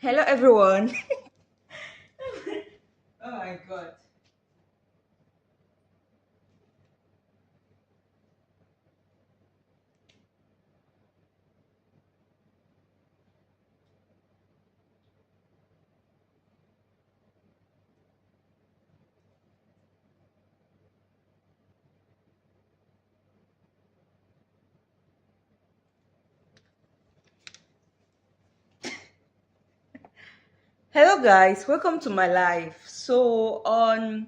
Hello, everyone. Oh my god. Hello, guys. Welcome to my life. So, on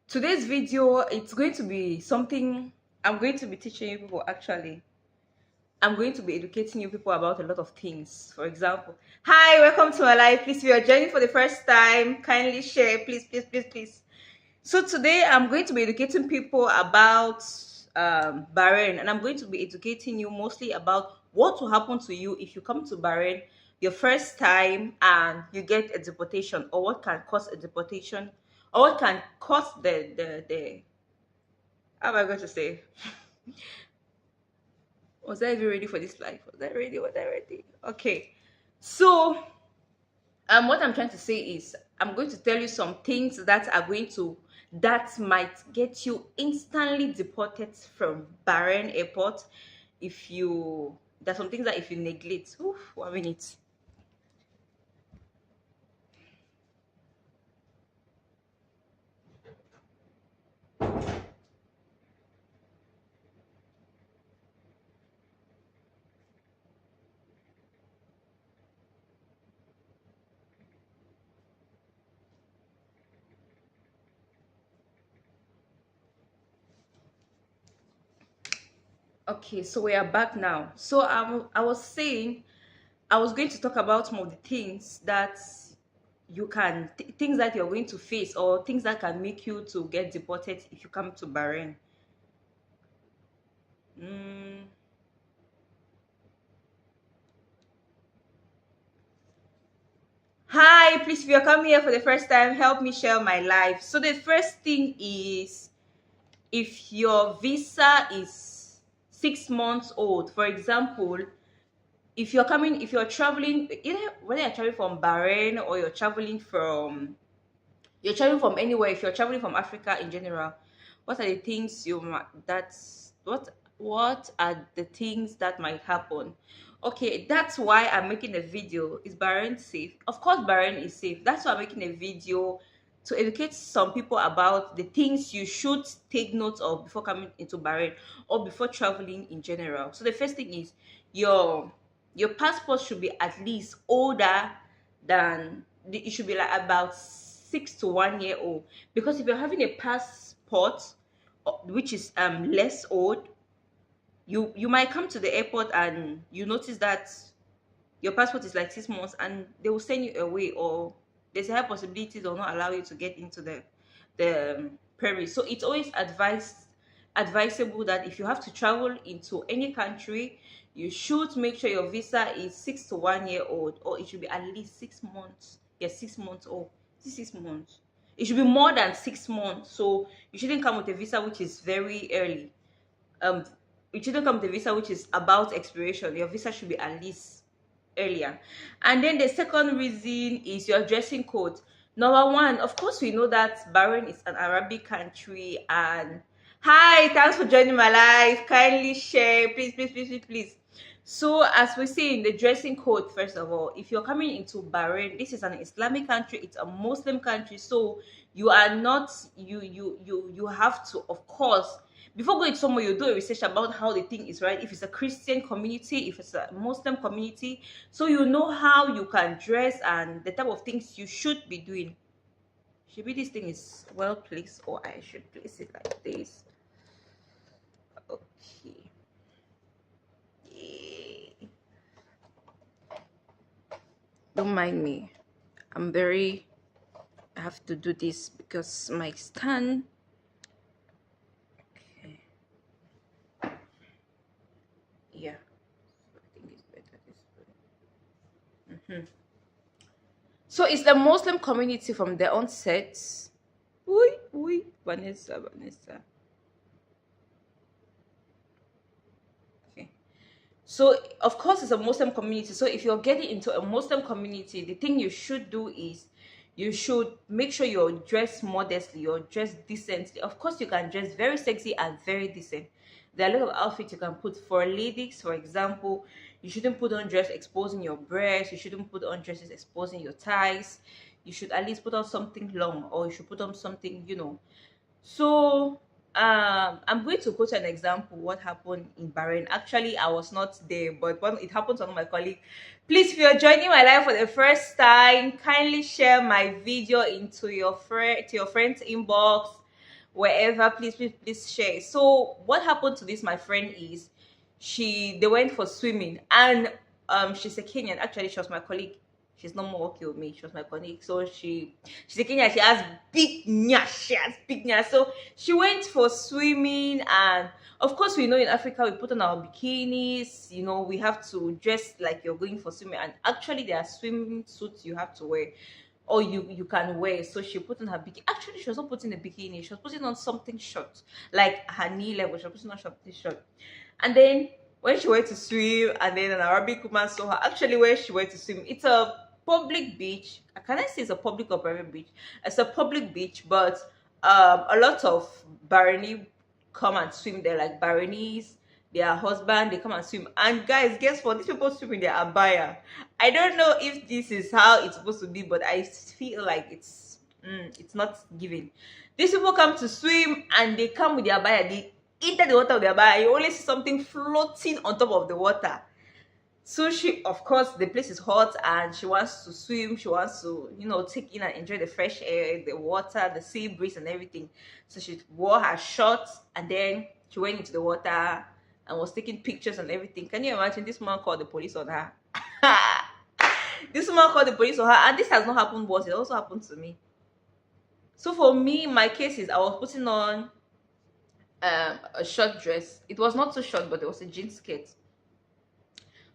today's video, it's going to be something I'm going to be teaching you people. Actually, I'm going to be educating you people about a lot of things. For example, hi, welcome to my life. Please, if you are joining for the first time, kindly share. Please, please, please, please. So today I'm going to be educating people about Bahrain, and I'm going to be educating you mostly about what will happen to you if you come to Bahrain your first time and you get a deportation, or what can cause a deportation, or what can cause the how am I going to say? Was I even ready for this life? Was I ready? Was I ready? Okay. So what I'm trying to say is I'm going to tell you some things that might get you instantly deported from Bahrain Airport if you there's some things that if you neglect. Oof, 1 minute. Okay, so we are back now. So I was saying I was going to talk about some of the things that things that you're going to face, or things that can make you to get deported if you come to Bahrain. Mm. Hi, please, if you're coming here for the first time, help me share my life. So the first thing is, if your visa is 6 months old, for example, if you're traveling, either whether you're traveling from Bahrain or you're traveling from anywhere, if you're traveling from Africa in general, what are the things you might that's what are the things that might happen? Okay, that's why I'm making a video. Is Bahrain safe? Of course Bahrain is safe. That's why I'm making a video to educate some people about the things you should take note of before coming into Bahrain or before traveling in general. So the first thing is your passport should be at least older than it should be like about 6 to 1 year old, because if you're having a passport which is less old, you might come to the airport and you notice that your passport is like 6 months and they will send you away, or there's a high possibility they'll not allow you to get into the premise. So it's always advisable that if you have to travel into any country, you should make sure your visa is 6 to 1 year old, or it should be at least 6 months. Yes, 6 months old. 6 months. It should be more than 6 months. So you shouldn't come with a visa which is very early. um you shouldn't come with a visa which is about expiration. Your visa should be at least earlier. And then the second reason is your dressing code. Number one, of course, we know that Bahrain is an Arabic country. And hi, thanks for joining my live. Kindly share, please, please, please, please, please. So as we see in the dressing code, first of all, if you're coming into Bahrain, this is an Islamic country, it's a Muslim country. So you are not you have to, of course, before going somewhere, you do a research about how the thing is, right? If it's a Christian community, if it's a Muslim community, so you know how you can dress and the type of things you should be doing. Maybe this thing is well placed, or I should place it like this. Okay. Yeah. Don't mind me. I'm very I have to do this because my stand. Okay. Yeah. I think it's better this way. So it's the Muslim community from the onset. Oui, Vanessa. Okay. So of course it's a Muslim community. So if you're getting into a Muslim community, the thing you should do is you should make sure you're dressed modestly, you're dressed decently. Of course, you can dress very sexy and very decent. There are a lot of outfits you can put. For ladies, for example, you shouldn't put on dress exposing your breasts, you shouldn't put on dresses exposing your thighs. You should at least put on something long, or you should put on something, so I'm going to quote an example what happened in Bahrain. Actually, I was not there, but when it happened to one of my colleagues. Please, if you're joining my live for the first time, kindly share my video into your friend's inbox, wherever. Please, please, please share. So what happened to this my friend is they went for swimming, and she's a Kenyan. Actually, she was my colleague. She's not more okay with me. She was my colleague. So she's a Kenyan. She has big nyash. She has big nyash. So she went for swimming, and of course, we know in Africa we put on our bikinis. We have to dress like you're going for swimming. And actually, there are swimming suits you have to wear, or you can wear. So she put on her bikini. Actually, she was not putting a bikini. She was putting on something short, like her knee level. She was putting on something short. And then when she went to swim, and then an Arabic woman saw her. Actually, where she went to swim, it's a public beach. Can I say it's a public or private beach? It's a public beach, but a lot of Bahraini come and swim there, like Bahrainese, their husband, they come and swim. And guys, guess what? These people swim in their abaya. I don't know if this is how it's supposed to be, but I feel like it's not giving. These people come to swim, and they come with their abaya. They enter the water with their abaya. You only see something floating on top of the water. So she, of course, the place is hot, and she wants to swim. She wants to, take in and enjoy the fresh air, the water, the sea breeze, and everything. So she wore her shorts, and then she went into the water and was taking pictures and everything. Can you imagine? This man called the police on her. This man called the police on her, and this has not happened once. It also happened to me. So for me, my case is I was putting on a short dress. It was not too short, but it was a jean skirt.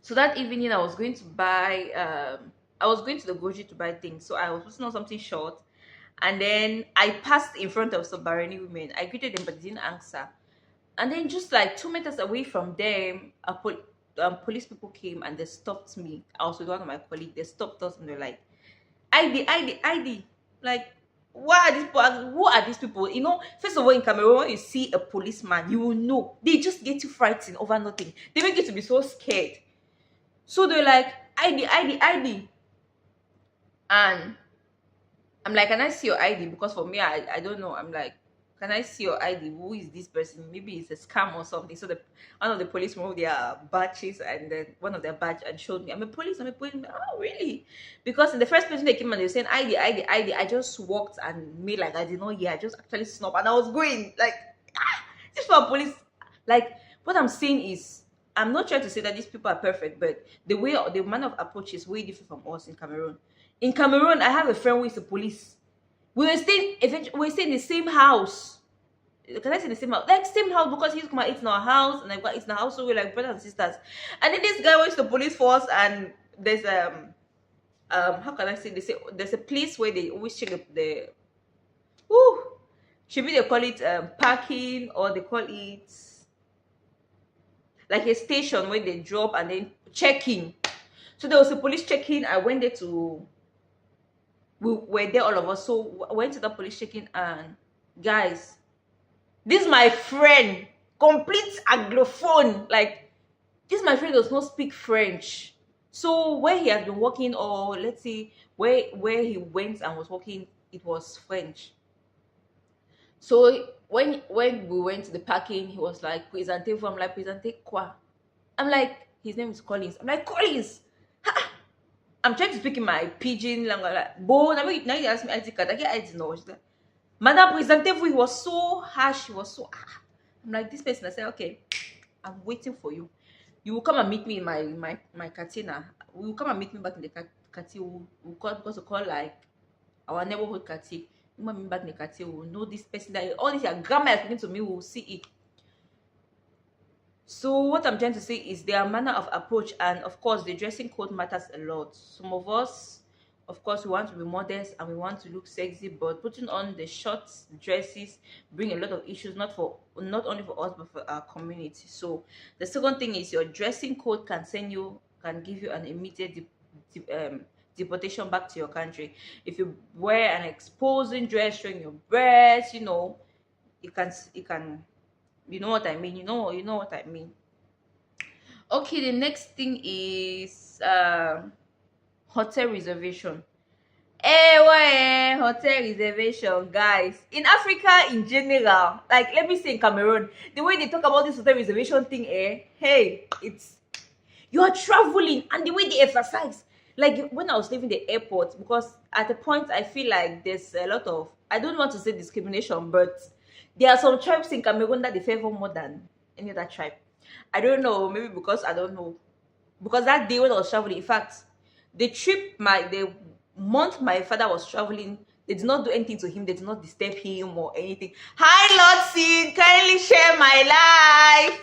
So that evening, I was going to buy, I was going to the grocery to buy things. So I was putting on something short. And then I passed in front of some Bahraini women. I greeted them, but they didn't answer. And then just like 2 meters away from them, police people came and they stopped me. I was with one of my colleagues. They stopped us and they're like, ID, ID, ID. Like, what are these people? Who are these people? First of all, in Cameroon, when you see a policeman, you will know. They just get you frightened over nothing. They make you to be so scared. So they're like, ID, ID, ID. And I'm like, can I see your ID? Because for me, I don't know. I'm like, can I see your ID? Who is this person? Maybe it's a scam or something. So one of the police moved their badges, and then one of their badge and showed me, I'm a police. Oh, really? Because in the first person they came and they were saying ID, ID, ID. I just walked and made like I did not hear. I just actually snubbed, and I was going like, this for police. Like, what I'm saying is, I'm not trying to say that these people are perfect, but the manner of approach is way different from us in Cameroon. In Cameroon, I have a friend who is a police. We were staying in the same house. Can I say the same house? Like same house, because he's come and eat in our house, and I've got eat in our house, so we're like brothers and sisters. And then this guy went to the police force, and there's how can I say? They say there's a place where they always check the should be they call it parking, or they call it like a station where they drop and then checking. So there was a police checking. I went there we were there, all of us. So I went to the police checking, and guys, this is my friend, complete anglophone. Like, this my friend does not speak French. So where he has been working, or let's say where he went and was working, it was French. So when we went to the parking, he was like, "Présentez-vous." I'm like, "Présentez quoi?" I'm like, his name is Collins. I'm like, "Collins." I'm trying to speak in my pidgin language. Like, now you ask me ID card. I get ID now. She's like, "Madame, présentez-vous." He was so harsh. He was so. I'm like, this person. I said, "Okay, I'm waiting for you. You will come and meet me in my Katina. We will come and meet me back in the Kati. We'll call like our neighborhood Kati. You want me back in the Kati? We'll know this person. That all this your grandma is speaking to me. We'll see it." So what I'm trying to say is their manner of approach, and of course the dressing code matters a lot. Some of us, Of course, we want to be modest and we want to look sexy, but putting on the short dresses bring a lot of issues, not only for us but for our community. So the second thing is your dressing code can give you an immediate deportation back to your country. If you wear an exposing dress showing your breasts, you can you know what I mean. You know what I mean. Okay, the next thing is hotel reservation. Hotel reservation, guys. In Africa in general, like let me say in Cameroon, the way they talk about this hotel reservation thing, hey, it's you are traveling and the way they emphasize. Like when I was leaving the airport, because at the point I feel like there's a lot of, I don't want to say discrimination, but there are some tribes in Cameroon that they favor more than any other tribe. I don't know, maybe because I don't know. Because that day when I was traveling, in fact, the month my father was traveling, they did not do anything to him, they did not disturb him or anything. Hi Lord Sid, kindly share my life.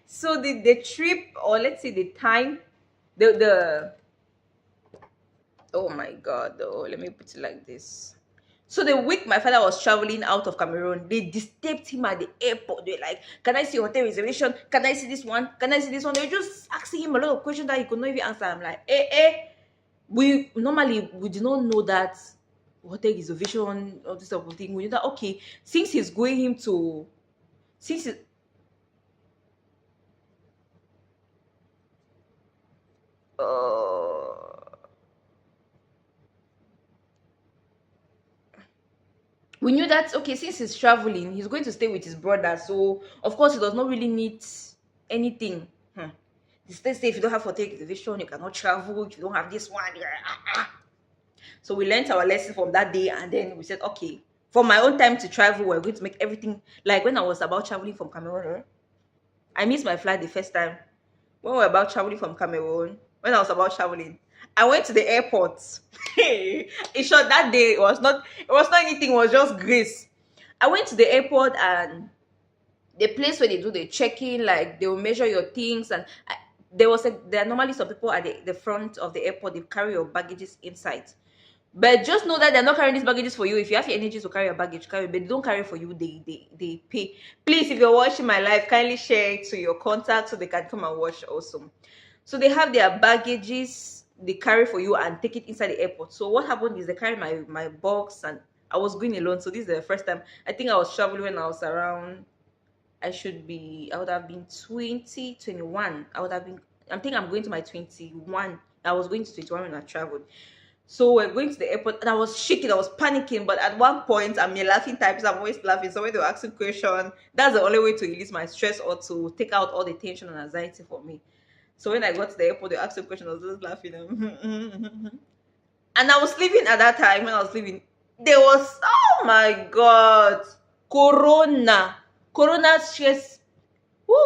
So the trip, or let's say the time, the oh my god, oh, let me put it like this. So the week my father was traveling out of Cameroon, they disturbed him at the airport. They're like, "Can I see your hotel reservation? Can I see this one? Can I see this one?" They're just asking him a lot of questions that he could not even answer. I'm like, we did not know that hotel reservation or this type of thing. We knew that okay, since he's going him to, since he, uh, we knew that okay, since he's traveling, he's going to stay with his brother, so of course he does not really need anything. They say if you don't have hotel reservation you cannot travel, if you don't have this one, so we learned our lesson from that day, and then we said okay, for my own time to travel, we're going to make everything like when I was about traveling from Cameroon. I missed my flight the first time when we were about traveling from Cameroon. When I was about traveling, I went to the airport. In short, that day it was not anything, it was just grace. I went to the airport, and the place where they do the check-in, like they will measure your things, and there are normally some people at the front of the airport, they carry your baggages inside. But just know that they're not carrying these baggages for you. If you have the energy to carry your baggage, carry, but they don't carry for you, they pay. Please, if you're watching my live, kindly share it to your contacts so they can come and watch also. So they have their baggages, they carry for you and take it inside the airport. So what happened is they carry my box, and I was going alone. So this is the first time. I think I was traveling when I was around, I would have been 20, 21. I think I'm going to my 21. I was going to 21 when I traveled. So we're going to the airport, and I was shaking, I was panicking. But at one point, I'm a laughing type, so I'm always laughing. So when they were asking questions, that's the only way to release my stress or to take out all the tension and anxiety for me. So when I got to the airport, they asked a question, I was just laughing. And I was leaving at that time. When I was leaving, there was, oh my god, Corona stress. Woo.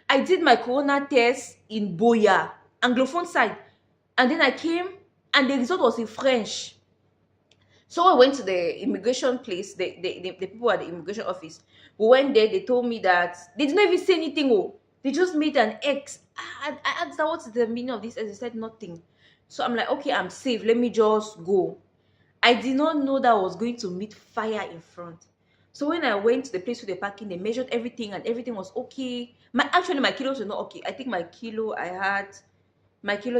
I did my Corona test in Boya, Anglophone side. And then I came, and the result was in French. So I went to the immigration place, the people at the immigration office. We went there, they told me that they did not even say anything. Oh, they just made an X. I asked her, what's the meaning of this? And they said nothing. So I'm like, okay, I'm safe. Let me just go. I did not know that I was going to meet fire in front. So when I went to the place where they're parking, they measured everything and everything was okay. My kilos were not okay. I think my kilo,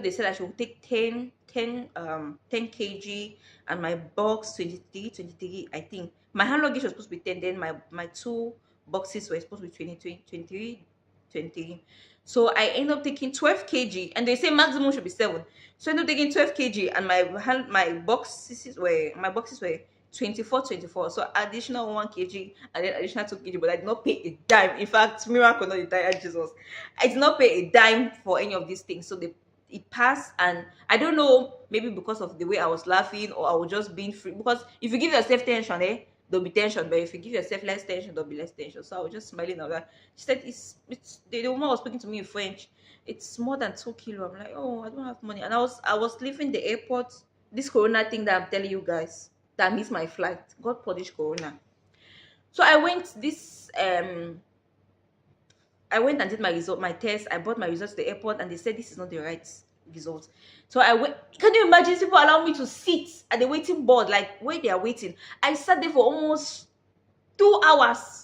they said I should take 10 kg, and my box 23, I think. My hand luggage was supposed to be 10, then my two boxes were supposed to be 23. So I ended up taking 12 kg, and they say maximum should be 7. So I ended up taking 12 kg, and my boxes were 24. So additional 1 kg, and then additional 2 kg, but I did not pay a dime. In fact, miracle, not the entire Jesus. I did not pay a dime for any of these things. So it passed, and I don't know, maybe because of the way I was laughing, or I was just being free. Because if you give yourself tension, there'll be tension, but if you give yourself less tension, there'll be less tension. So I was just smiling at that. She said, it's the woman was speaking to me in French. It's more than 2 kilo. I'm like, oh, I don't have money. And I was leaving the airport. This Corona thing that I'm telling you guys, that I missed my flight. God punish Corona. So I went and did my test. I brought my results to the airport, and they said this is not the right result. So I wait. Can you imagine people allow me to sit at the waiting board, like where they are waiting? I sat there for almost 2 hours.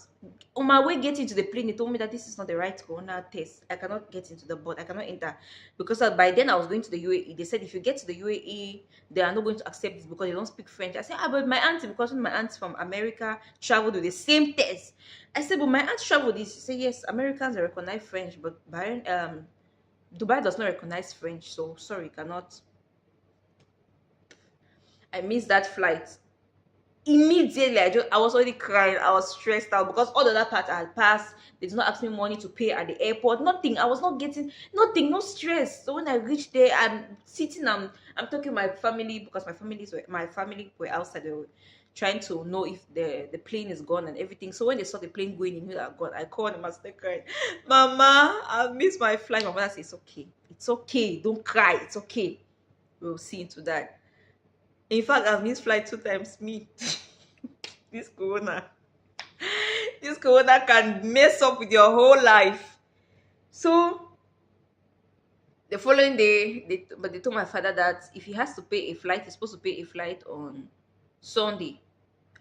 On my way getting to the plane, they told me that this is not the right corona test. I cannot get into the board. I cannot enter because by then I was going to the UAE. They said if you get to the UAE, they are not going to accept this because they don't speak French. I said, but my auntie, because my aunt from America traveled with the same test. I said, but my aunt traveled this. She said, yes, Americans recognize French, but Dubai does not recognize French. So sorry, cannot. I missed that flight. Immediately I was already crying. I was stressed out because all the other parts I had passed. They did not ask me money to pay at the airport, nothing. I was not getting nothing, no stress. So when I reached there, I'm sitting, I'm talking to my family because my family were outside. They were trying to know if the plane is gone and everything. So when they saw the plane going, they knew that gone. I called them and started crying. Mama, I missed my flight. My mother said, it's okay, don't cry, it's okay, we'll see into that. In fact, I've missed flight 2 times. Me. this corona. This corona can mess up with your whole life. So the following day, they told my father that if he has to pay a flight, he's supposed to pay a flight on Sunday.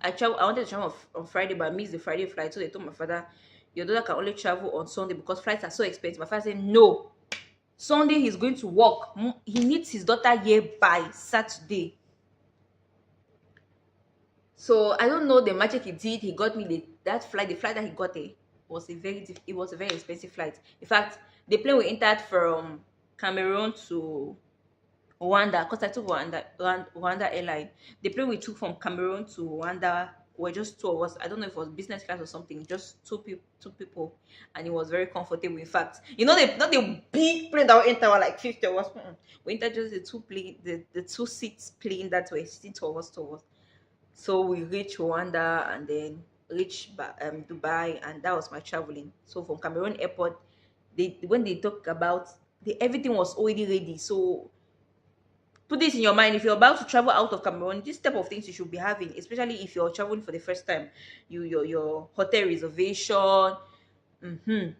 I wanted to travel on Friday, but I missed the Friday flight. So they told my father, your daughter can only travel on Sunday because flights are so expensive. My father said, no. Sunday he's going to work. He needs his daughter here by Saturday. So I don't know the magic he did. He got me the flight that he got was a very expensive flight. In fact, the plane we entered from Cameroon to Rwanda, because I took Rwanda airline. The plane we took from Cameroon to Rwanda were just two of us. I don't know if it was business class or something. Just two people, and it was very comfortable. In fact, not the big plane that we entered were like 50 of us. We entered just the two seats plane that were sitting two of us. So we reached Rwanda and then reached Dubai, and that was my traveling. So from Cameroon Airport, when they talk about everything was already ready. So put this in your mind: if you're about to travel out of Cameroon, this type of things you should be having, especially if you're traveling for the first time. Your hotel reservation.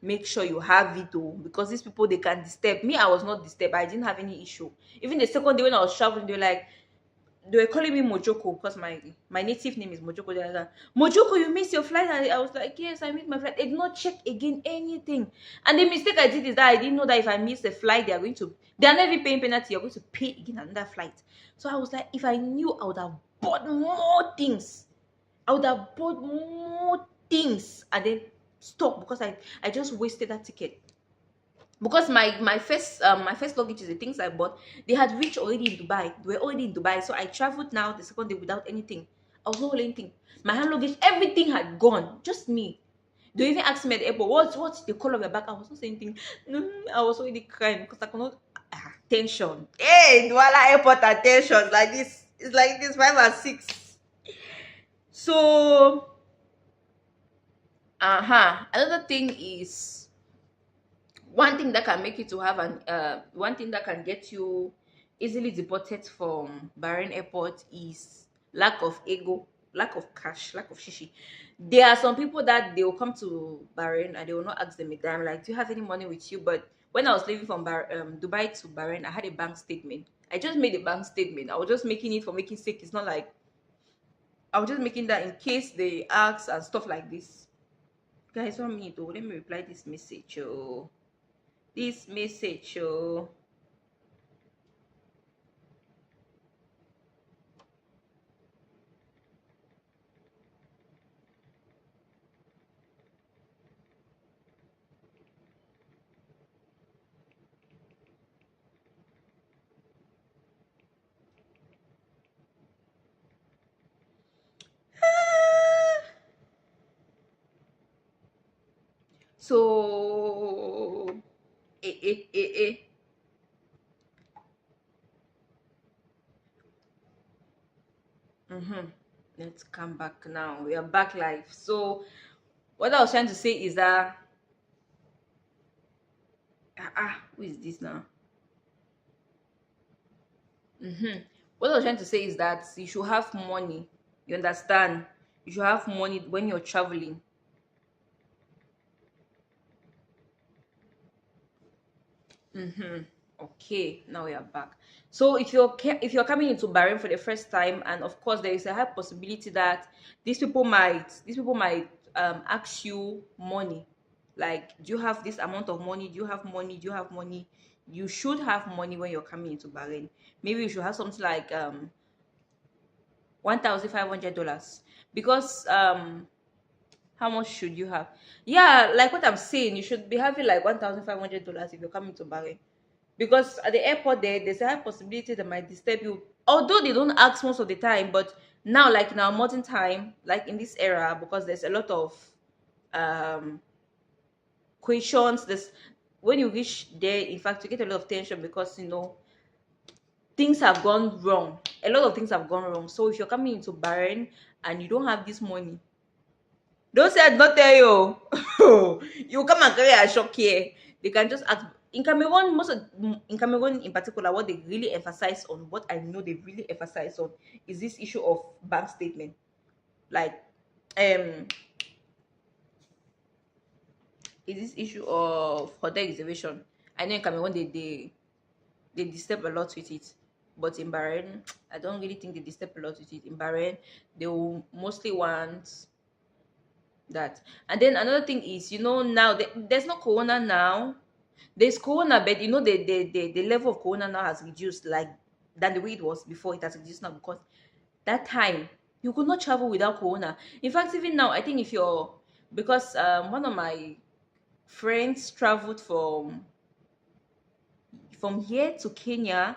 Make sure you have it because these people, they can disturb me. I was not disturbed. I didn't have any issue. Even the second day when I was traveling, they were calling me Mojoko because my native name is Mojoko. They're like, Mojoko, you missed your flight. And I was like, yes, I missed my flight. They did not check again anything. And the mistake I did is that I didn't know that if I miss a flight, they're not even paying penalty. You're going to pay again another flight. So I was like, if I knew, I would have bought more things. And stop because I just wasted that ticket. Because my first luggage is the things I bought, they had reached already in Dubai. They were already in Dubai. So I traveled now the second day without anything. I was not holding anything. My hand luggage, everything had gone. Just me. They even asked me at the airport, what's the color of your bag? I was not saying anything. No, I was already crying because I could not. Tension. Hey, Douala Airport attention. Like this. It's like this 5 and 6. So another thing is, one thing that can make you to have one thing that can get you easily deported from Bahrain Airport is lack of ego, lack of cash, lack of shishi. There are some people that they will come to Bahrain and they will not ask them a dime, like, do you have any money with you? But when I was leaving from Dubai to Bahrain, I had a bank statement. I just made a bank statement. I was just making it for making sake. It's not like I was just making that in case they ask and stuff like this. Guys, 1 minute. Let me reply this message. So let's come back now. We are back live. So what I was trying to say is that who is this now? What I was trying to say is that you should have money. You understand? You should have money when you're traveling. Okay, now we are back. So if you're coming into Bahrain for the first time, and of course there is a high possibility that these people might ask you money, like, do you have this amount of money? Do you have money? Do you have money? You should have money when you're coming into Bahrain. Maybe you should have something like $1,500, because how much should you have? Yeah, like what I'm saying, you should be having like $1,500 if you're coming to Bahrain, because at the airport there's a high possibility that might disturb you, although they don't ask most of the time. But now, like in our modern time, like in this era, because there's a lot of um questions, this when you reach there, in fact, you get a lot of tension, because things have gone wrong. A lot of things have gone wrong. So if you're coming into Bahrain and you don't have this money, don't say I did not tell you. You come and carry a shock here. They can just ask. In Cameroon, in Cameroon in particular, what they really emphasize on, what I know they really emphasize on, is this issue of bank statement. Like, um, is this issue of hotel reservation. I know in Cameroon they disturb a lot with it, but in Bahrain, I don't really think they disturb a lot with it. In Bahrain, they will mostly want that. And then another thing is, now there's no corona now. There's corona, but the level of corona now has reduced, like, than the way it was before. It has reduced now, because that time you could not travel without corona. In fact, even now, I think, if you're because one of my friends traveled from here to Kenya.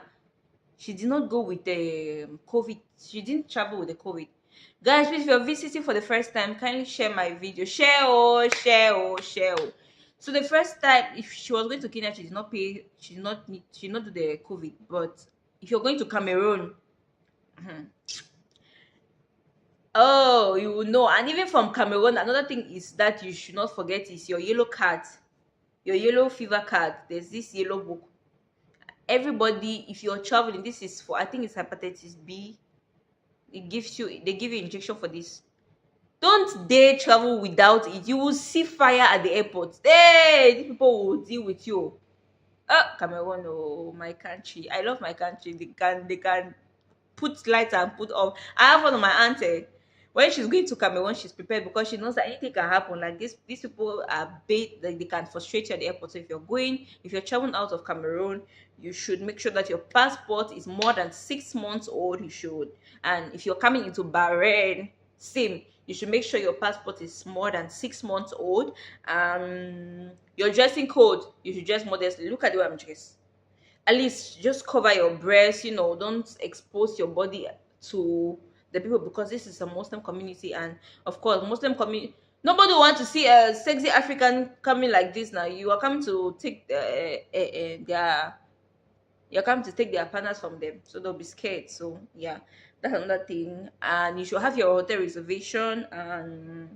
She did not go with the COVID. She didn't travel with the COVID. Guys, please, if you're visiting for the first time, kindly share my video. Share, oh, share, oh, share, oh. So the first time, if she was going to Kenya, she did not pay. She did not do the COVID. But if you're going to Cameroon, mhm, oh, you will know. And even from Cameroon, another thing is that you should not forget is your yellow card, your yellow fever card. There's this yellow book. Everybody, if you're traveling, this is for, I think it's hepatitis B. They give you injection for this. Don't dare travel without it. You will see fire at the airport. Hey, these people will deal with you. Cameroon, oh, my country. I love my country. They can put lights and put off. I have one of my auntie. When she's going to Cameroon, she's prepared, because she knows that anything can happen. Like this, these people are bait, like they can frustrate you at the airport. So if you're traveling out of Cameroon, you should make sure that your passport is more than 6 months old. You should. And if you're coming into Bahrain, same. You should make sure your passport is more than 6 months old. Your dressing code, you should dress modestly. Look at the way I'm dressed. At least just cover your breast, don't expose your body to the people, because this is a Muslim community. And of course, Muslim community, nobody wants to see a sexy African coming like this. Now you are coming to take their you're coming to take their partners from them, so they'll be scared. So yeah, that's another thing. And you should have your hotel reservation. And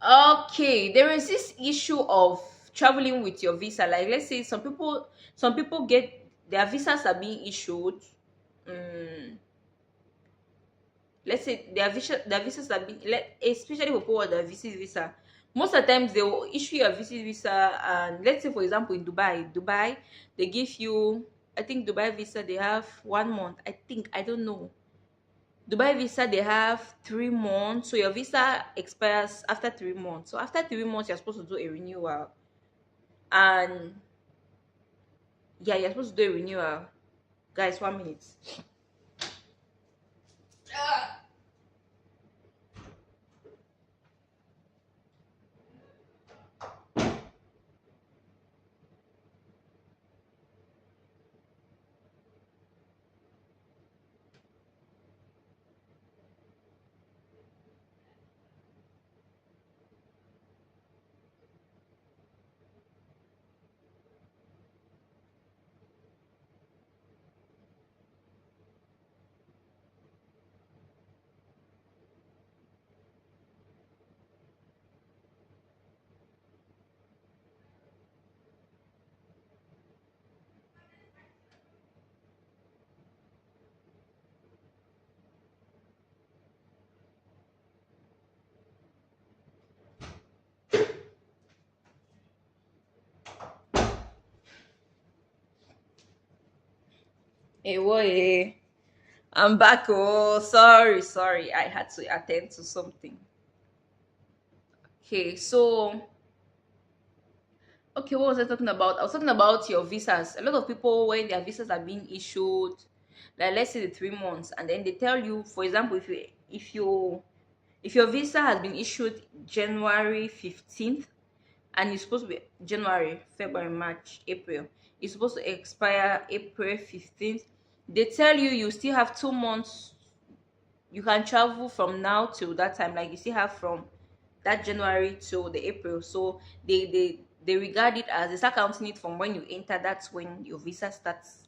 okay, there is this issue of traveling with your visa. Like, let's say some people get their visas are being issued. um let's say their visas are being, especially for people with their visa. Most of the times they will issue your visa. And let's say, for example, in Dubai, they give you, I think Dubai visa, they have 1 month, I think, I don't know. Dubai visa, they have 3 months. So your visa expires after 3 months. So after 3 months, you're supposed to do a renewal. And yeah, you're supposed to do a renewal. Guys, 1 minute. Hey, boy. I'm back. Oh, sorry. I had to attend to something. Okay, so okay, what was I talking about? I was talking about your visas. A lot of people, when their visas are being issued, like let's say the 3 months, and then they tell you, for example, if your visa has been issued January 15th, and it's supposed to be January, February, March, April. It's supposed to expire April 15th. They tell you you still have 2 months. You can travel from now till that time. Like you still have from that January till the April. So they regard it as, they start counting it from when you enter. That's when your visa starts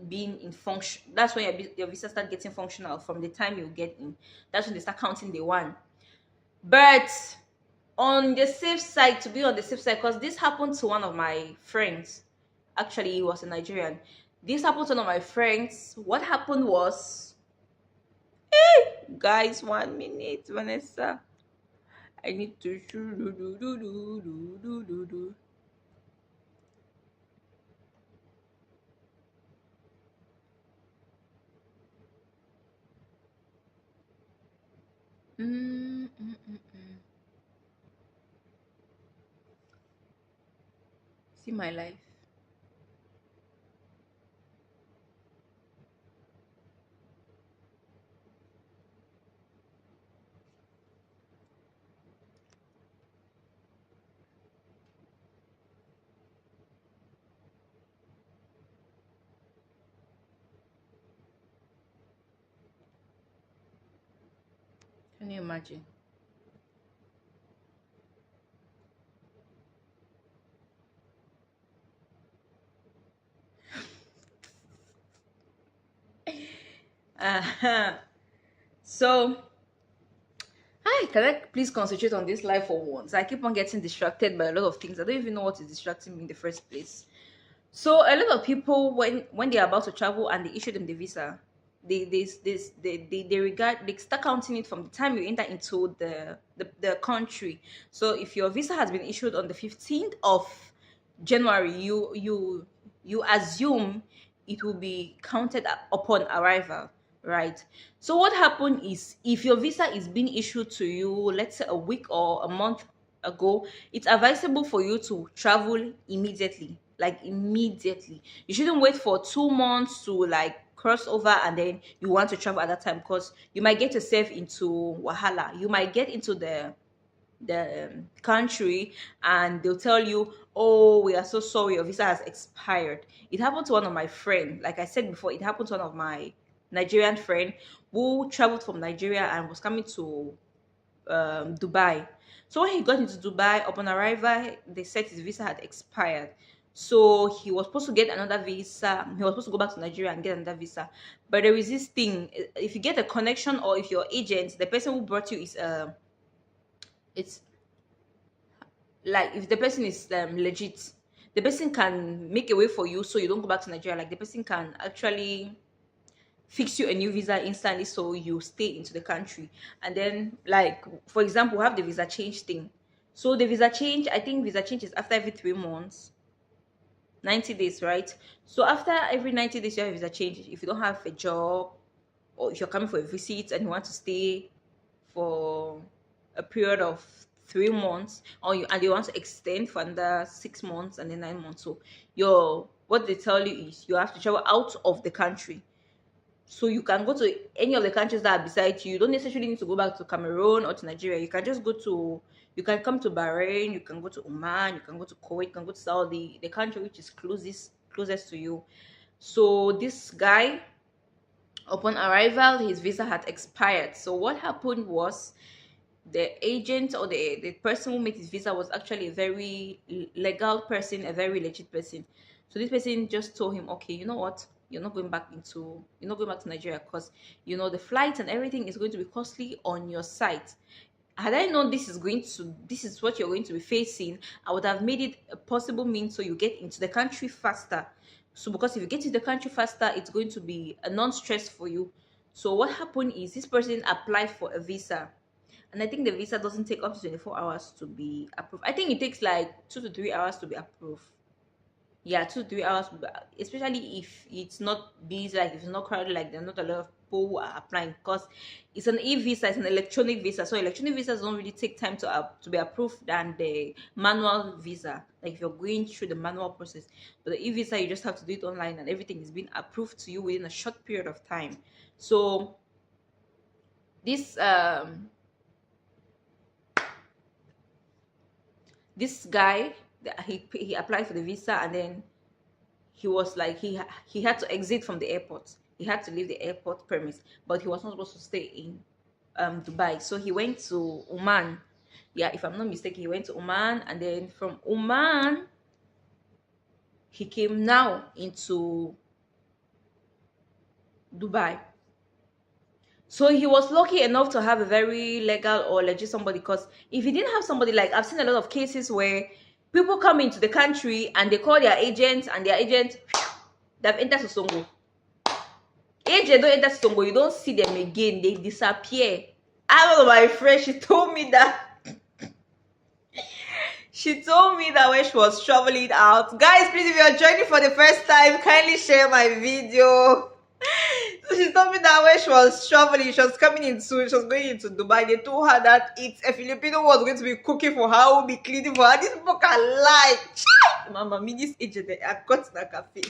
being in function. That's when your visa start getting functional, from the time you get in. That's when they start counting the one. But on the safe side, to be on the safe side, because this happened to one of my friends. Actually, he was a Nigerian. This happened to one of my friends. What happened was, guys, 1 minute, Vanessa. I need to do. Mm, mm, mm, mm. See my life. Can you imagine? Uh-huh. So, hi, can I please concentrate on this life for once? I keep on getting distracted by a lot of things. I don't even know what is distracting me in the first place. So a lot of people, when they're about to travel and they issue them the visa, they regard, they start counting it from the time you enter into the country. So if your visa has been issued on the 15th of January, you assume it will be counted upon arrival, right? So what happened is, if your visa is being issued to you, let's say a week or a month ago, it's advisable for you to travel immediately. Like immediately. You shouldn't wait for 2 months to like cross over and then you want to travel at that time, because you might get yourself into wahala. You might get into the country and they'll tell you, oh, we are so sorry, your visa has expired. It happened to one of my friend. Like I said before, it happened to one of my Nigerian friend who traveled from Nigeria and was coming to Dubai. So when he got into Dubai, upon arrival, they said his visa had expired. So he was supposed to get another visa. He was supposed to go back to Nigeria and get another visa. But there is this thing: if you get a connection, or if your agent, the person who brought you is it's like, if the person is legit, the person can make a way for you so you don't go back to Nigeria. Like the person can actually fix you a new visa instantly so you stay into the country. And then, like, for example, we have the visa change thing. So the visa change, I think visa change is after every 3 months, 90 days, right? So after every 90 days you have a visa change. If you don't have a job, or if you're coming for a visit and you want to stay for a period of 3 months, or you want to extend for another 6 months and then 9 months, so your, what they tell you is, you have to travel out of the country. So you can go to any of the countries that are beside you. You don't necessarily need to go back to Cameroon or to Nigeria. You can just go to, you can come to Bahrain, you can go to Oman, you can go to Kuwait, you can go to Saudi, the country which is closest to you. So this guy, upon arrival, his visa had expired. So what happened was, the agent, or the person who made his visa, was actually a very legal person, a very legit person. So this person just told him, okay, you know what, you're not going back to Nigeria, because the flight and everything is going to be costly on your side. Had I known this is what you're going to be facing, I would have made it a possible means so you get into the country faster. So because if you get to the country faster, it's going to be a non-stress for you. So what happened is, this person applied for a visa, and I think the visa doesn't take up to 24 hours to be approved. I think it takes like 2 to 3 hours to be approved. Yeah, 2 3 hours, especially if it's not busy, like if it's not crowded, like there are not a lot of people who are applying, because it's an e-visa, it's an electronic visa. So electronic visas don't really take time to be approved than the manual visa, like if you're going through the manual process. But the e-visa, you just have to do it online and everything is being approved to you within a short period of time. So this this guy, he applied for the visa, and then he was like, he had to exit from the airport. He had to leave the airport premise, but he was not supposed to stay in Dubai. So he went to Oman. Yeah, if I'm not mistaken, he went to Oman, and then from Oman he came now into Dubai. So he was lucky enough to have a very legal or legit somebody, because if he didn't have somebody, like I've seen a lot of cases where people come into the country and they call their agent, and their agent, they've entered Sosongo. Agent don't enter Sosongo, you don't see them again, they disappear. I don't know, my friend, she told me that when she was traveling out. Guys, please, if you're joining for the first time, kindly share my video. So she told me that when she was traveling, she was going into Dubai. They told her that it's a Filipino was going to be cooking for her, will be cleaning for her. These people can lie. Mama, me, this agent, I got in a cafe.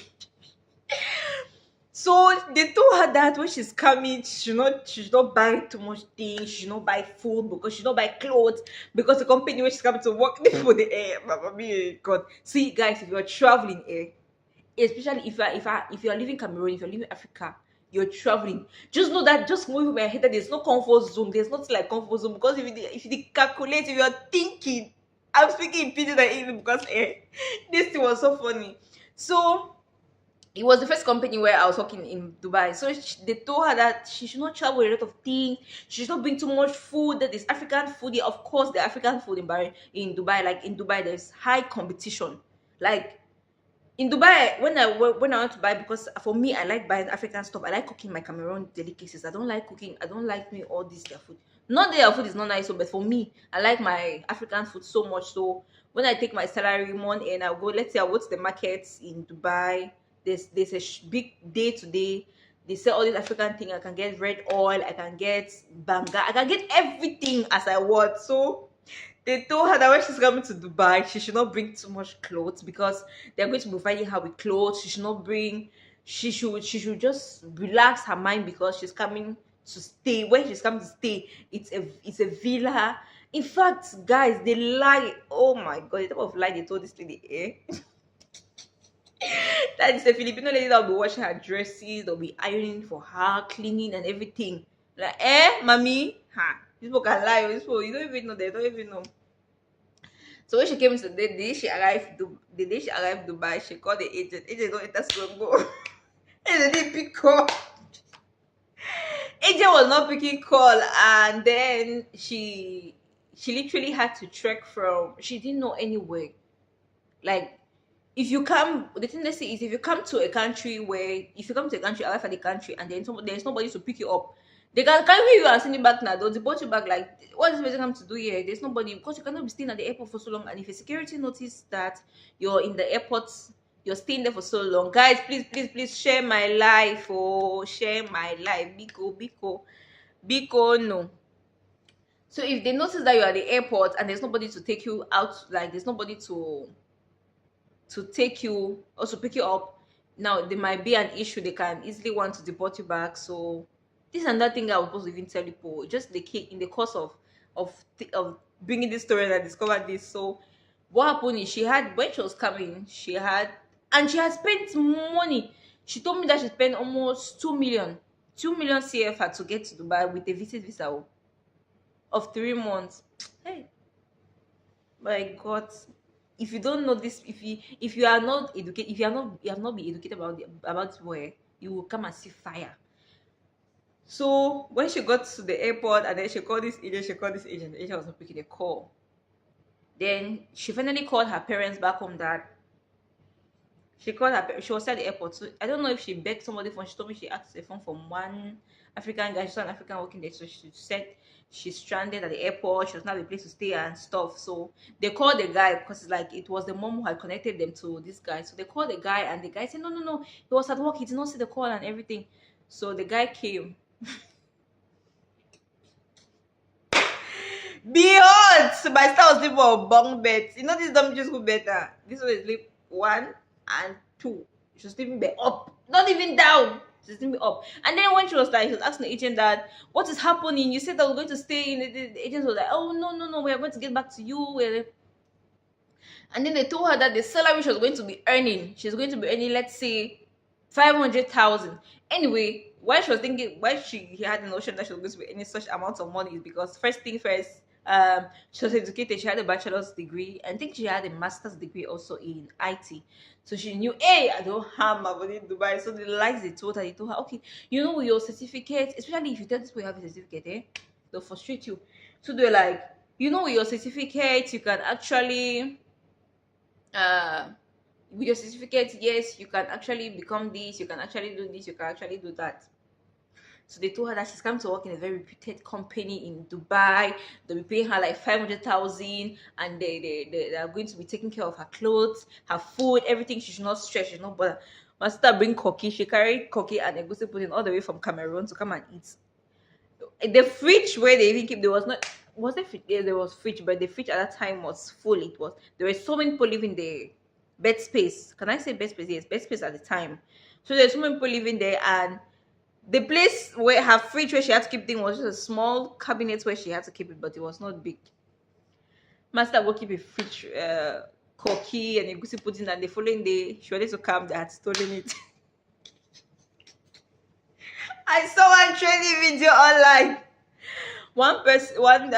So they told her that when she's coming, she should not buy too much things, she should not buy food, because she should not buy clothes, because the company when she's coming to work, they put the air. Mama, me, God. See, guys, if you're traveling, especially if you're leaving Cameroon, if you're leaving Africa, you're traveling, just know that, just move my head, that there's no comfort zone. There's not like comfort zone, because if you calculate, if you're thinking, I'm speaking in pidgin and English, because this thing was so funny. So it was the first company where I was working in Dubai. So they told her that she should not travel with a lot of things. She should not bring too much food. That is African food. Yeah, of course, the African food in Bahrain, in Dubai, like in Dubai, there's high competition. Like in Dubai, when I want to buy, because for me, I like buying African stuff. I like cooking my Cameroon delicacies. I don't like cooking. I don't like doing all this their food. Not that their food is not nice, but for me, I like my African food so much. So when I take my salary money and I go, let's say I go to the markets in Dubai. There's a big day to day. They sell all these African things. I can get red oil. I can get banga. I can get everything as I want. So they told her that when she's coming to Dubai, she should not bring too much clothes, because they're going to be providing her with clothes. She should not bring. She should just relax her mind, because she's coming to stay. When she's coming to stay, it's a villa. In fact, guys, they lie. Oh my God, the type of lie they told this lady. That is a Filipino lady that will be washing her dresses, they'll be ironing for her, cleaning and everything. Like, mommy? Ha. These people can lie. These people, you don't even know, they don't even know. So when she came to the day she arrived, Dubai, she called the agent. Agent don't enter Songo. Agent didn't pick call. Agent was not picking call, and then she literally had to trek from. She didn't know anywhere. Like, if you come, the thing they say is, if you come to a country arrive at the country, and then there's nobody to pick you up, they can carry you and send you back now. They'll deport you back. Like, what is this person come to do here? There's nobody, because you cannot be staying at the airport for so long. And if a security notice that you're in the airport, you're staying there for so long, guys, please share my life. Oh, share my life. Biko, no. So if they notice that you're at the airport and there's nobody to take you out, like there's nobody to take you or to pick you up, now there might be an issue. They can easily want to deport you back. So this is another thing I was supposed to even tell people, just in the course of bringing this story, and I discovered this. So what happened is, when she was coming, she had spent money. She told me that she spent almost 2 million CFA to get to Dubai with a visit visa of 3 months. Hey, my God. If you don't know this, if you are not educated, if you have not been educated about where you will come and see fire. So when she got to the airport, and then she called this agent, the agent was not picking the call. Then she finally called her parents back home that She called her. She was at the airport. So I don't know if she begged somebody phone. She told me she asked a phone from one African guy. She saw an African working there. So she said she's stranded at the airport. She doesn't have a place to stay and stuff. So they called the guy because it's like it was the mom who had connected them to this guy. So they called the guy and the guy said, no, no, no. He was at work. He did not see the call and everything. So the guy came. Beyond my star was sleeping on bunk beds. You know this dumb just go better. This one is sleep 1 and 2. She was sleeping bed up, not even down. She's sleeping up. And then when she was like, she was asking the agent that what is happening. You said that we're going to stay in. The agent was like, oh no no no, we are going to get back to you. And then they told her that the salary she was going to be earning, she's going to be earning, let's say, 500,000. Anyway, why she was thinking, why she had the notion that she was going to be earning such amount of money is because first thing first, she was educated. She had a bachelor's degree, and I think she had a master's degree also in IT. So she knew, hey, I don't have my money in Dubai. So the lies they told her, okay, you know, with your certificate, especially if you tell people you have a certificate, they'll frustrate you. So they're like, you know, with your certificate, you can actually uh with your certificate, yes, you can actually become this, you can actually do this, you can actually do that. So they told her that she's come to work in a very reputed company in Dubai. They'll be paying her like 500,000, and they are going to be taking care of her clothes, her food, everything. She should not stress, she should not bother. My sister bring cocky. She carried cocky and egusi pudding all the way from Cameroon to come and eat. The fridge where they even keep, there was not, was there fridge? Yeah, there was fridge, but the fridge at that time was full. It was, there were so many people living there. Bed space, can I say bed space? Yes, bed space at the time. So there's so many people living there, and the place where her fridge where she had to keep things was just a small cabinet where she had to keep it, but it was not big. Master will keep a fridge, cookie and a goosey pudding, and the following day she wanted to come, they had stolen it. I saw one training video online. One person, one,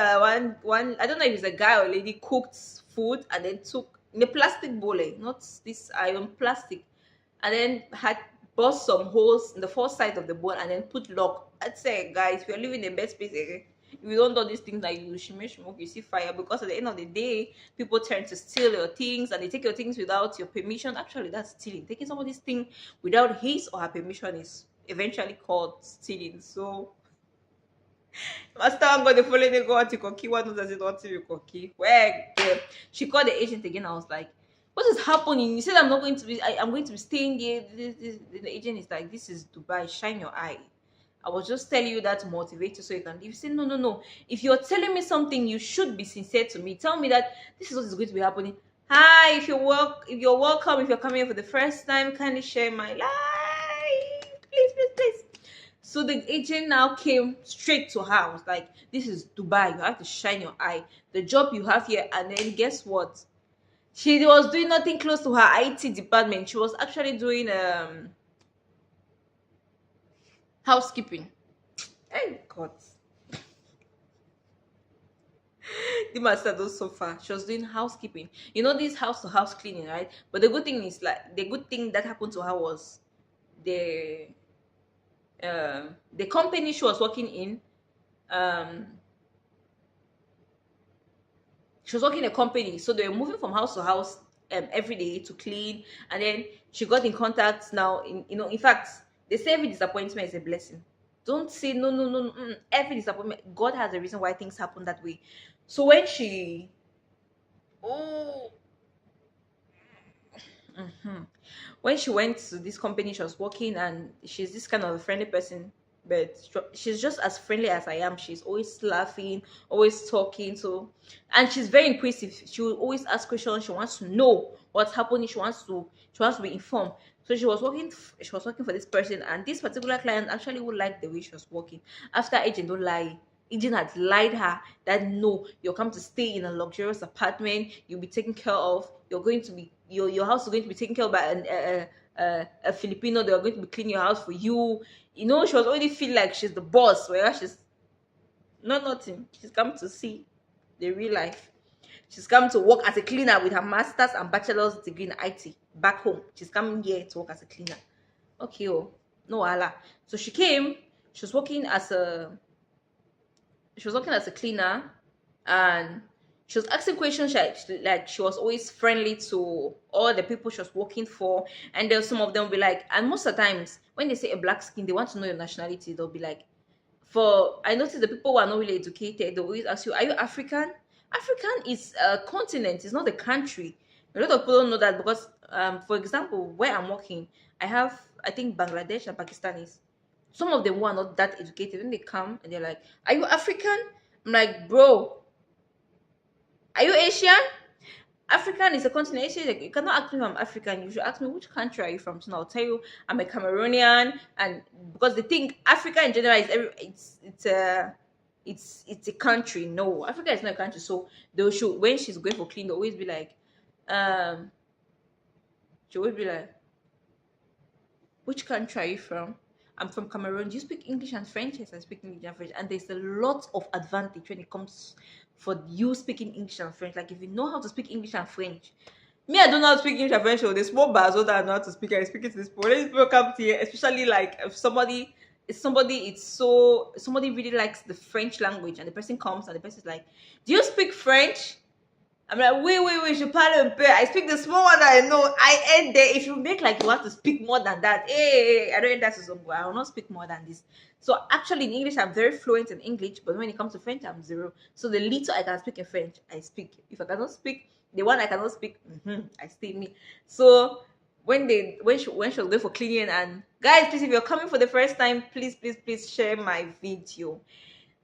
I don't know if it's a guy or lady, cooked food and then took in a plastic bowl, not this iron plastic, and then had bust some holes in the four sides of the bowl and then put lock. I'd say, guys, if you're living in the best place, if you don't do these things like you smoke, you see fire, because at the end of the day, people tend to steal your things and they take your things without your permission. Actually, that's stealing. Taking somebody's thing without his or her permission is eventually called stealing. So Master I'm going to follow the go to cocky. What does it want to cocky? Where she called the agent again. I was like, what is happening? You said I'm not going to be, I'm going to be staying here. The agent is like, this is Dubai, shine your eye. I was just telling you that to motivate you so you can leave. You say, no, no, no. If you're telling me something, you should be sincere to me. Tell me that this is what is going to be happening. Hi, if you're welcome, if you're coming here for the first time, kindly share my life. Please, please, please. So the agent now came straight to her. I was like, this is Dubai. You have to shine your eye. The job you have here. And then guess what? She was doing nothing close to her IT department. She was actually doing housekeeping. Hey God. The master goes so far. She was doing housekeeping. You know, this house to house cleaning, right? But the good thing is, like, the good thing that happened to her was the company she was working in, she was working in a company, so they were moving from house to house every day to clean. And then she got in contact now. In fact, they say every disappointment is a blessing. Don't say no, no, no, no. Every disappointment, God has a reason why things happen that way. So when she, oh, when she went to this company she was working, and she's this kind of a friendly person, but she's just as friendly as I am. She's always laughing, always talking. So, and she's very inquisitive. She will always ask questions. She wants to know what's happening. She wants to be informed. So she was working for this person, and this particular client actually would like the way she was working. After agent don't lie, agent had lied her that no, you'll come to stay in a luxurious apartment, you'll be taken care of, you're going to be, your house is going to be taken care of by a Filipino. They're going to be cleaning your house for you. You know, she was already feel like she's the boss, whereas she's not nothing. She's come to see the real life. She's come to work as a cleaner with her master's and bachelor's degree in IT back home. She's coming here to work as a cleaner. Okay, oh, no wala. So she came, she was working as a cleaner, and She was asking questions, like she was always friendly to all the people she was working for. And then some of them will be like, and most of the times when they say a black skin, they want to know your nationality. They'll be like, for I noticed the people who are not really educated, they always ask you, "Are you African?" African is a continent, it's not a country. A lot of people don't know that because, for example, where I'm working, I have, I think, Bangladesh and Pakistanis. Some of them who are not that educated, when they come and they're like, "Are you African?" I'm like, "Bro, are you Asian?" African is a continent. Asia, like, you cannot ask me if I'm African. You should ask me which country are you from. So I'll tell you I'm a Cameroonian, and because they think Africa in general is it's a country. No, Africa is not a country. So they should, when she's going for clean, they'll always be like, um, she'll always be like, which country are you from? I'm from Cameroon. Do you speak English and French? Yes, I speak English and French. And there's a lot of advantage when it comes for you speaking English and French. Like if you know how to speak English and French. Me, I don't know how to speak English and French. So the small bars that I know how to speak. I speak it to this people. When people come to here, especially like if somebody really likes the French language and the person comes and the person's like, do you speak French? I'm like, wait, je parle un peu. I speak the small one that I know. I end there. If you make like you want to speak more than that, hey, I don't end that to some. I will not speak more than this. So actually, in English, I'm very fluent in English, but when it comes to French, I'm zero. So the little I can speak in French, I speak. If I cannot speak, the one I cannot speak, I stay me. So when she was going for cleaning, and guys, please, if you're coming for the first time, please share my video.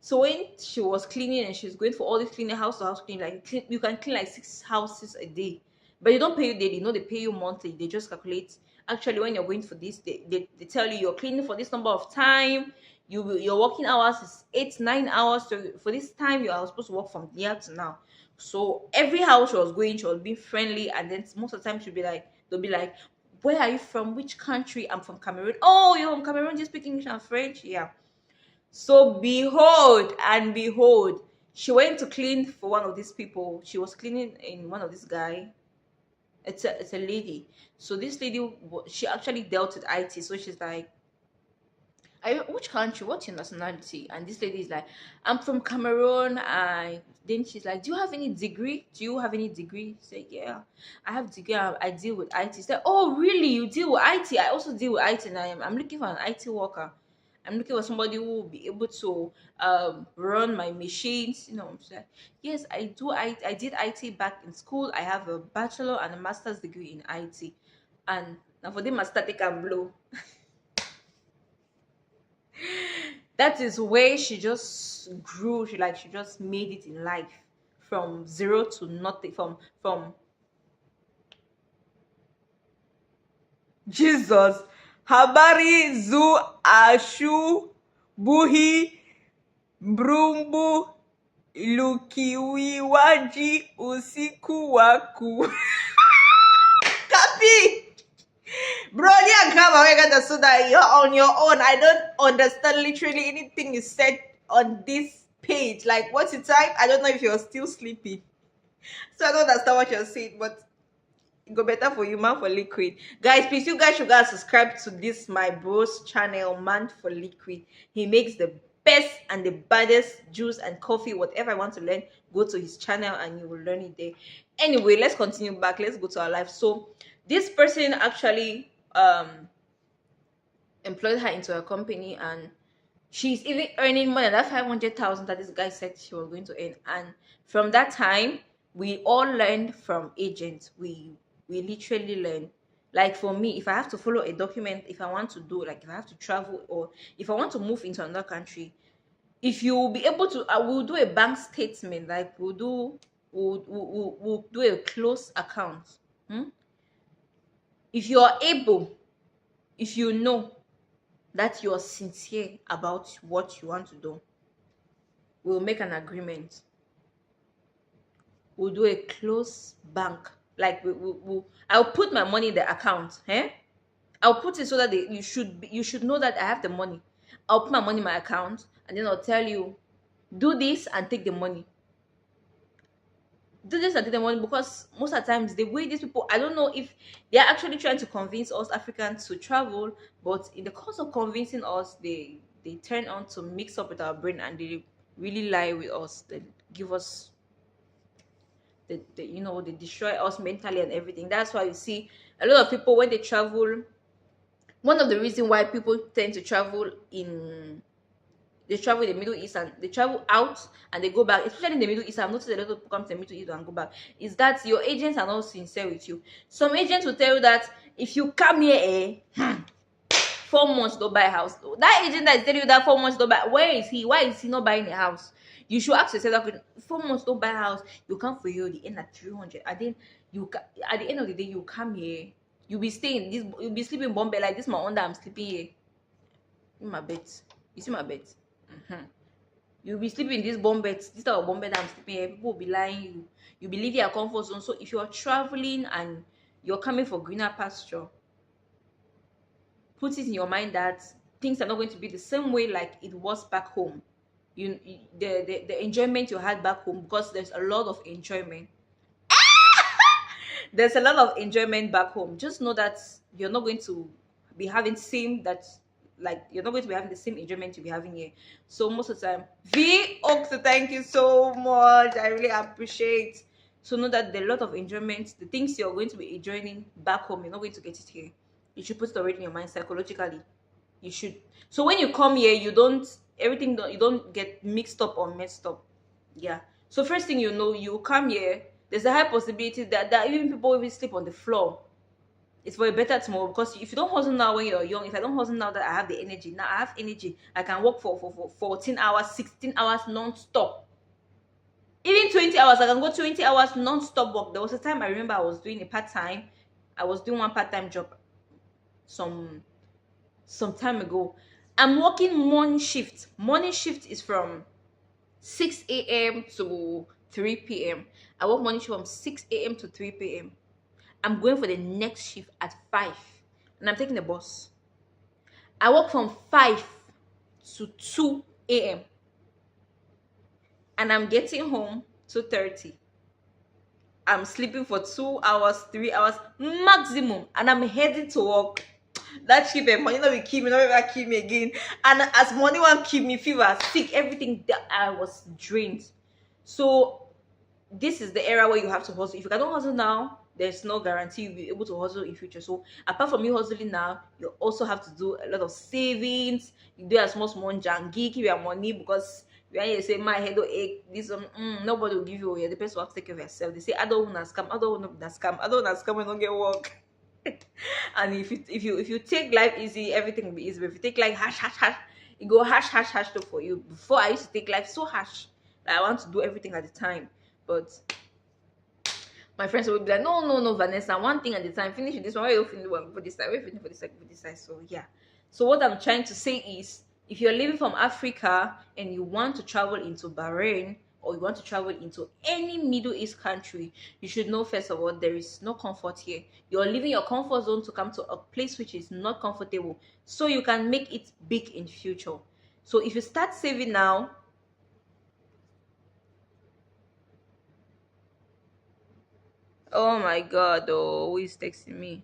So when she was cleaning and she's going for all this cleaning, house to house cleaning, like you can clean like 6 houses a day, but they don't pay you daily. No, they pay you monthly. They just calculate. Actually, when you're going for this, they tell you you're cleaning for this number of time. Your working hours is 8 9 hours. So for this time, you are supposed to work from here to now. So every house she was going, she was being friendly, and then most of the time they'll be like, "Where are you from? Which country?" "I'm from Cameroon." "Oh, you're from Cameroon. Do you speak English and French?" "Yeah." So behold and behold, she went to clean for one of these people. She was cleaning in one of this guy. It's a lady. So this lady, she actually dealt with IT. So she's like, "Are you which country? What's your nationality?" And this lady is like, "I'm from Cameroon." I Then she's like, "Do you have any degree? Do you have any degree?" Say, "Yeah, I have degree. I deal with IT." She's like, "Oh, really? You deal with IT? I also deal with IT, and I'm looking for an IT worker. I'm looking for somebody who will be able to run my machines." She's like, "Yes, I do. I did IT back in school. I have a bachelor and a master's degree in IT." And now for the master take and blow. That is where she just grew. She just made it in life from zero to nothing. From Jesus. Habari zu ashu buhi brumbu lukiwiwaji usiku waku. Copy. Brody and Grandma, we got so that you're on your own. I don't understand literally anything you said on this page. Like what you type, I don't know if you're still sleeping. So I don't understand what you're saying, but it go better for you, man for liquid. Guys, please, you guys should go and subscribe to this my bro's channel, Man for Liquid. He makes the best and the baddest juice and coffee. Whatever I want to learn, go to his channel and you will learn it there. Anyway, let's continue back. Let's go to our life. So this person actually employed her into a company, and she's even earning more than that 500,000 that this guy said she was going to earn. And from that time, we all learned from agents. We literally learn. Like for me, if I have to follow a document, if I want to do, like if I have to travel, or if I want to move into another country, if you will be able to, we'll do a bank statement. Like we'll do a close account. If you are able, if you know that you're sincere about what you want to do, we'll make an agreement. We'll do a close bank. Like I'll put my money in the account. I'll put it so that you should know that I have the money. I'll put my money in my account, and then I'll tell you, do this and take the money. Do this and take the money, because most of the times the way these people, I don't know if they're actually trying to convince us Africans to travel, but in the course of convincing us, they turn on to mix up with our brain, and they really lie with us. They give us they destroy us mentally and everything. That's why you see a lot of people when they travel. One of the reasons why people tend to travel in they travel in the Middle East and they travel out and they go back, especially in the Middle East. I've noticed a lot of people come to the Middle East and go back. Is that your agents are not sincere with you? Some agents will tell you that if you come here, 4 months don't buy a house. That agent that is telling you that 4 months don't buy, where is he? Why is he not buying a house? You should ask yourself that question. 4 months don't buy a house. You come for you, the end at 300. And then at the end of the day, you come here. You'll be staying this. You'll be sleeping in Bombay like this. My under, I'm sleeping here in my bed. You see my bed. You'll be sleeping in this bomb bed, this type of bomb bed that I'm sleeping here. People will be lying you. You'll be leaving your comfort zone. So if you're traveling and you're coming for greener pasture, put it in your mind that things are not going to be the same way like it was back home. The enjoyment you had back home, because there's a lot of enjoyment. There's a lot of enjoyment back home. Just know that you're not going to be having you're not going to be having the same enjoyment you'll be having here. So most of the time, Oxo, thank you so much. I really appreciate. So know that there are a lot of enjoyment. The things you're going to be enjoying back home, you're not going to get it here. You should put it already in your mind psychologically. You should. So when you come here, you don't get mixed up or messed up. Yeah. So first thing you know, you come here, there's a high possibility that even people will sleep on the floor. It's for a better tomorrow, because if you don't hustle now when you're young, if I don't hustle now that I have the energy, now I have energy, I can work for 14 hours, 16 hours non-stop. Even 20 hours, I can go 20 hours non-stop work. There was a time I remember I was doing a part-time. I was doing one part-time job some time ago. I'm working morning shift. Morning shift is from 6 a.m. to 3 p.m. I work morning shift from 6 a.m. to 3 p.m. I'm going for the next shift at 5 and I'm taking the bus. I work from 5 to 2 a.m. and I'm getting home 2:30. I'm sleeping for 2 hours, 3 hours maximum, and I'm heading to work. That ship and money not will kill me, not ever kill me again. And as money won't kill me, fever, sick, everything, that I was drained. So this is the era where you have to hustle. If you cannot hustle now, there's no guarantee you'll be able to hustle in future. So apart from you hustling now, you also have to do a lot of savings. You do as much money, janky, keep your money, because when you say my head will ache, this nobody will give you. Yeah, the person will have to take care of yourself. They say I don't want to scam, I don't want to scam, I don't want to scam and don't get work. And if you take life easy, everything will be easy. But if you take life hash, it go hash too for you. Before I used to take life so hash that I want to do everything at the time, but my friends will be like, no, Vanessa, one thing at a time. Finish with this one. Why you finish one for this side? Wait, finish for this side, for this side. So yeah. So what I'm trying to say is, if you're living from Africa and you want to travel into Bahrain, or you want to travel into any Middle East country, you should know first of all there is no comfort here. You're leaving your comfort zone to come to a place which is not comfortable, so you can make it big in future. So if you start saving now, oh my god, who is texting me?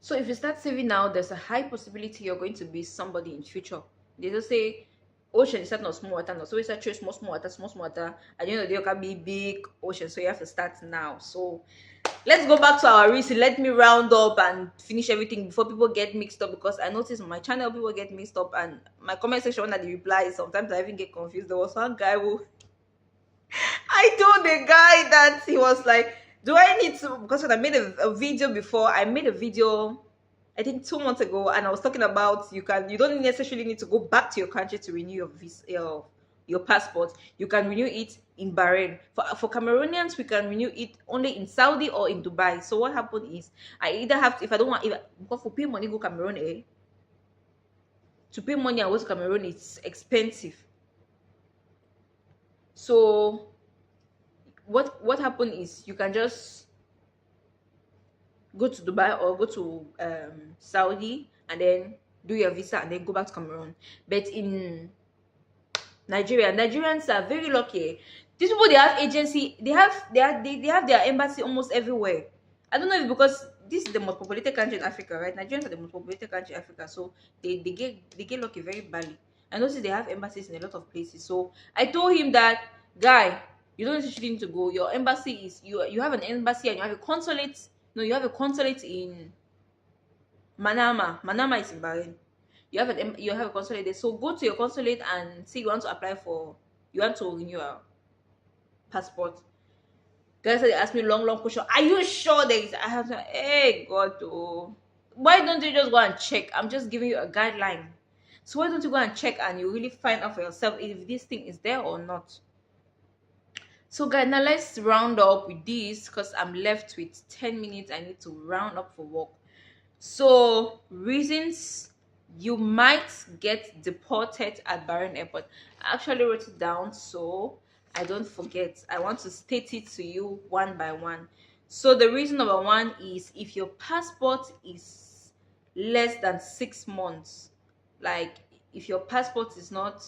So if you start saving now, there's a high possibility you're going to be somebody in future. They just say ocean is not small water, no. So it's actually small water, small water. At the end of the day, you can be big ocean. So you have to start now. So let's go back to our reason. Let me round up and finish everything before people get mixed up, because I noticed on my channel people get mixed up, and my comment section when I reply, sometimes I even get confused. There was one guy who I told the guy that he was like, do I need to, because when I made a video before, I made a video I think 2 months ago, and I was talking about you don't necessarily need to go back to your country to renew your visa, your passport. You can renew it in Bahrain. For Cameroonians, we can renew it only in Saudi or in Dubai. So what happened is, I either have to, if I don't want, because for pay money go Cameroon, to pay money and go to Cameroon, it's expensive. So what happened is, you can just go to Dubai or go to Saudi and then do your visa and then go back to Cameroon. But in Nigeria, Nigerians are very lucky. These people, they have agency, they have their embassy almost everywhere. I don't know if because this is the most populated country in Africa, right? Nigerians are the most populated country in Africa, so they get lucky very badly. I noticed they have embassies in a lot of places. So I told him that, guy, you don't necessarily need to go. Your embassy is, you have an embassy and you have a consulate. No, you have a consulate in Manama. Manama is in Bahrain. You have a consulate there. So go to your consulate and see, you want to apply for, you want to renew your passport. Guys, they ask me long question. Are you sure there is? I have to. Hey God, oh, why don't you just go and check? I'm just giving you a guideline. So why don't you go and check and you really find out for yourself if this thing is there or not? So guys, now let's round up with this because I'm left with 10 minutes. I need to round up for work. So reasons you might get deported at Bahrain Airport. I actually wrote it down so I don't forget. I want to state it to you one by one. So the reason number one is if your passport is less than 6 months, like if your passport is not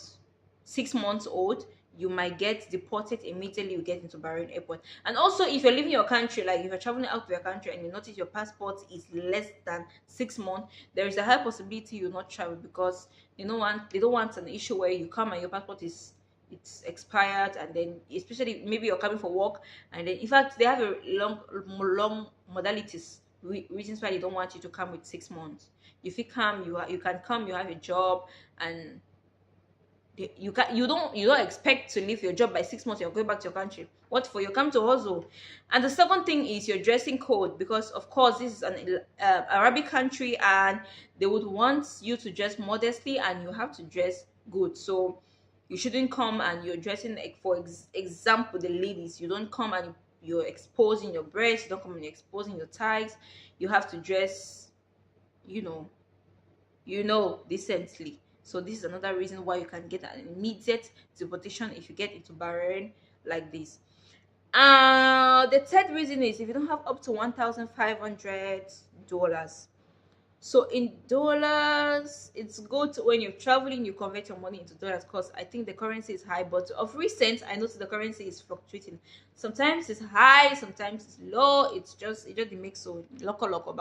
6 months old, you might get deported immediately you get into Bahrain Airport. And also, if you're leaving your country, like if you're traveling out of your country and you notice your passport is less than 6 months, there is a high possibility you'll not travel because they don't want an issue where you come and your passport is it's expired, and then especially maybe you're coming for work, and then in fact they have a long modalities reasons why they don't want you to come with 6 months. If you come, you can come, you have a job, and you don't expect to leave your job by 6 months. You're going back to your country. What for? You come to hustle. And the second thing is your dressing code, because of course this is an Arabic country and they would want you to dress modestly and you have to dress good. So you shouldn't come and you're dressing like, for example, the ladies, you don't come and you're exposing your breasts, you don't come and you're exposing your thighs. You have to dress, you know decently. So this is another reason why you can get an immediate deportation if you get into Bahrain like this. The third reason is if you don't have up to $1,500. So in dollars, it's good when you're traveling, you convert your money into dollars because I think the currency is high. But of recent, I noticed the currency is fluctuating. Sometimes it's high, sometimes it's low. It just makes so local, local.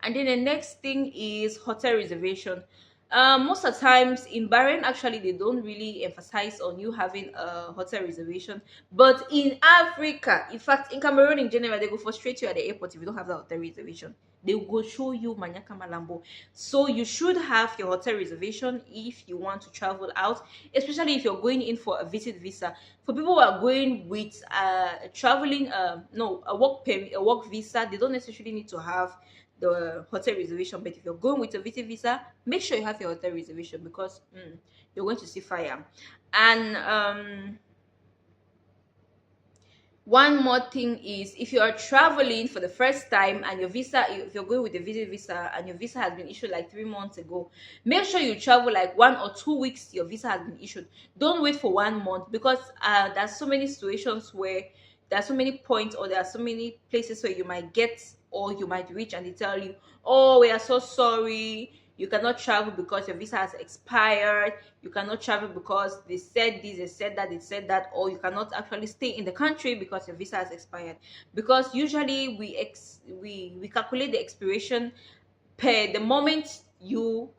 And then the next thing is hotel reservation. Most of the times in Bahrain, actually, they don't really emphasize on you having a hotel reservation. But in Africa, in fact, in Cameroon in general, they go frustrate you at the airport if you don't have the hotel reservation. They will go show you Manyaka Malambo. So you should have your hotel reservation if you want to travel out, especially if you're going in for a visit visa. For people who are going with traveling, no, a work permit, a work visa, they don't necessarily need to have the hotel reservation. But if you're going with a visit visa, make sure you have your hotel reservation because you're going to see fire. And one more thing is if you are traveling for the first time and your visa, if you're going with a visit visa and your visa has been issued like 3 months ago, make sure you travel like 1 or 2 weeks your visa has been issued. Don't wait for 1 month because there's so many situations where there are so many points or there are so many places where you might get or you might reach and they tell you, oh, we are so sorry, you cannot travel because your visa has expired, you cannot travel because they said this, they said that, or you cannot actually stay in the country because your visa has expired. Because usually we calculate the expiration per the moment you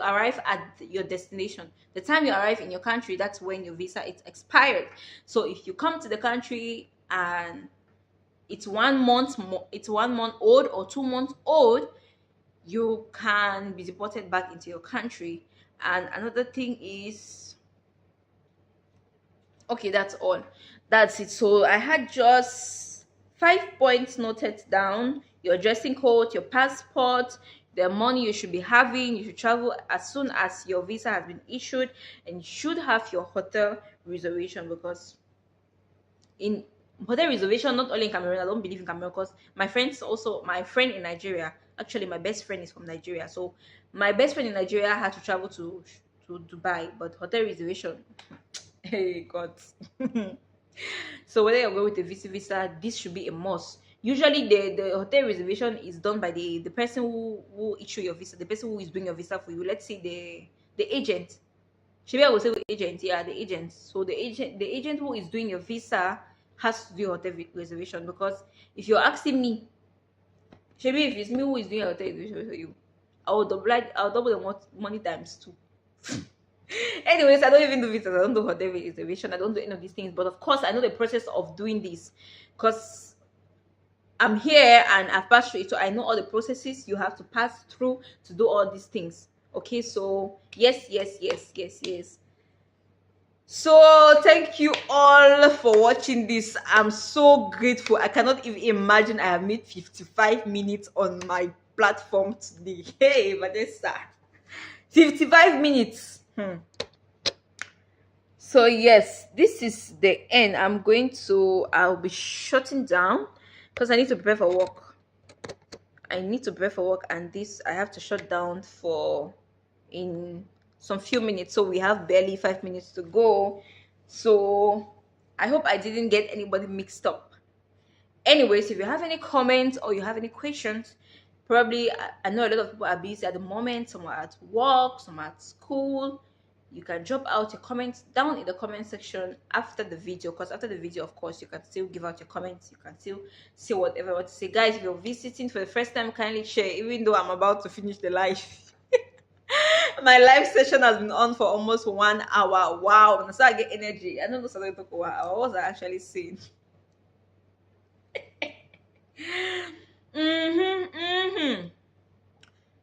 arrive at your destination. The time you arrive in your country, that's when your visa is expired. So if you come to the country and it's 1 month old or 2 months old, you can be deported back into your country. And another thing is, okay, that's all, that's it. So I had just 5 points noted down: your dressing code, your passport, the money you should be having, you should travel as soon as your visa has been issued, and you should have your hotel reservation. Because in hotel reservation, not only in Cameroon, I don't believe in Cameroon because my friend in Nigeria, actually my best friend is from Nigeria, so my best friend in Nigeria had to travel to Dubai, but hotel reservation, hey God. So whether you're going with a visa, this should be a must. Usually the hotel reservation is done by the person who issue your visa, the person who is doing your visa for you. Let's say the agent. Maybe I will say with agent, yeah, the agent. So the agent who is doing your visa has to do your hotel reservation, because if you're asking me, maybe if it's me who is doing your hotel reservation for you, I'll double the money times two. Anyways, I don't even do visas. I don't do hotel reservation. I don't do any of these things. But of course, I know the process of doing this, because I'm here and I've passed through it, so I know all the processes you have to pass through to do all these things. Okay, so yes, yes, yes, yes, yes. So thank you all for watching this. I'm so grateful. I cannot even imagine I have made 55 minutes on my platform today. Hey, Vanessa, 55 minutes. So yes, this is the end. I'll be shutting down because I need to prepare for work. And this I have to shut down for in some few minutes, so we have barely 5 minutes to go. So I hope I didn't get anybody mixed up. Anyways, if you have any comments or you have any questions, probably I know a lot of people are busy at the moment. Some are at work, some are at school. You can drop out your comments down in the comment section after the video, because after the video, of course, you can still give out your comments. You can still say whatever you want to say. Guys, if you're visiting for the first time, kindly share, even though I'm about to finish the live. My live session has been on for almost 1 hour. Wow. And so I get energy. I don't know something to talk about. What was I actually saying?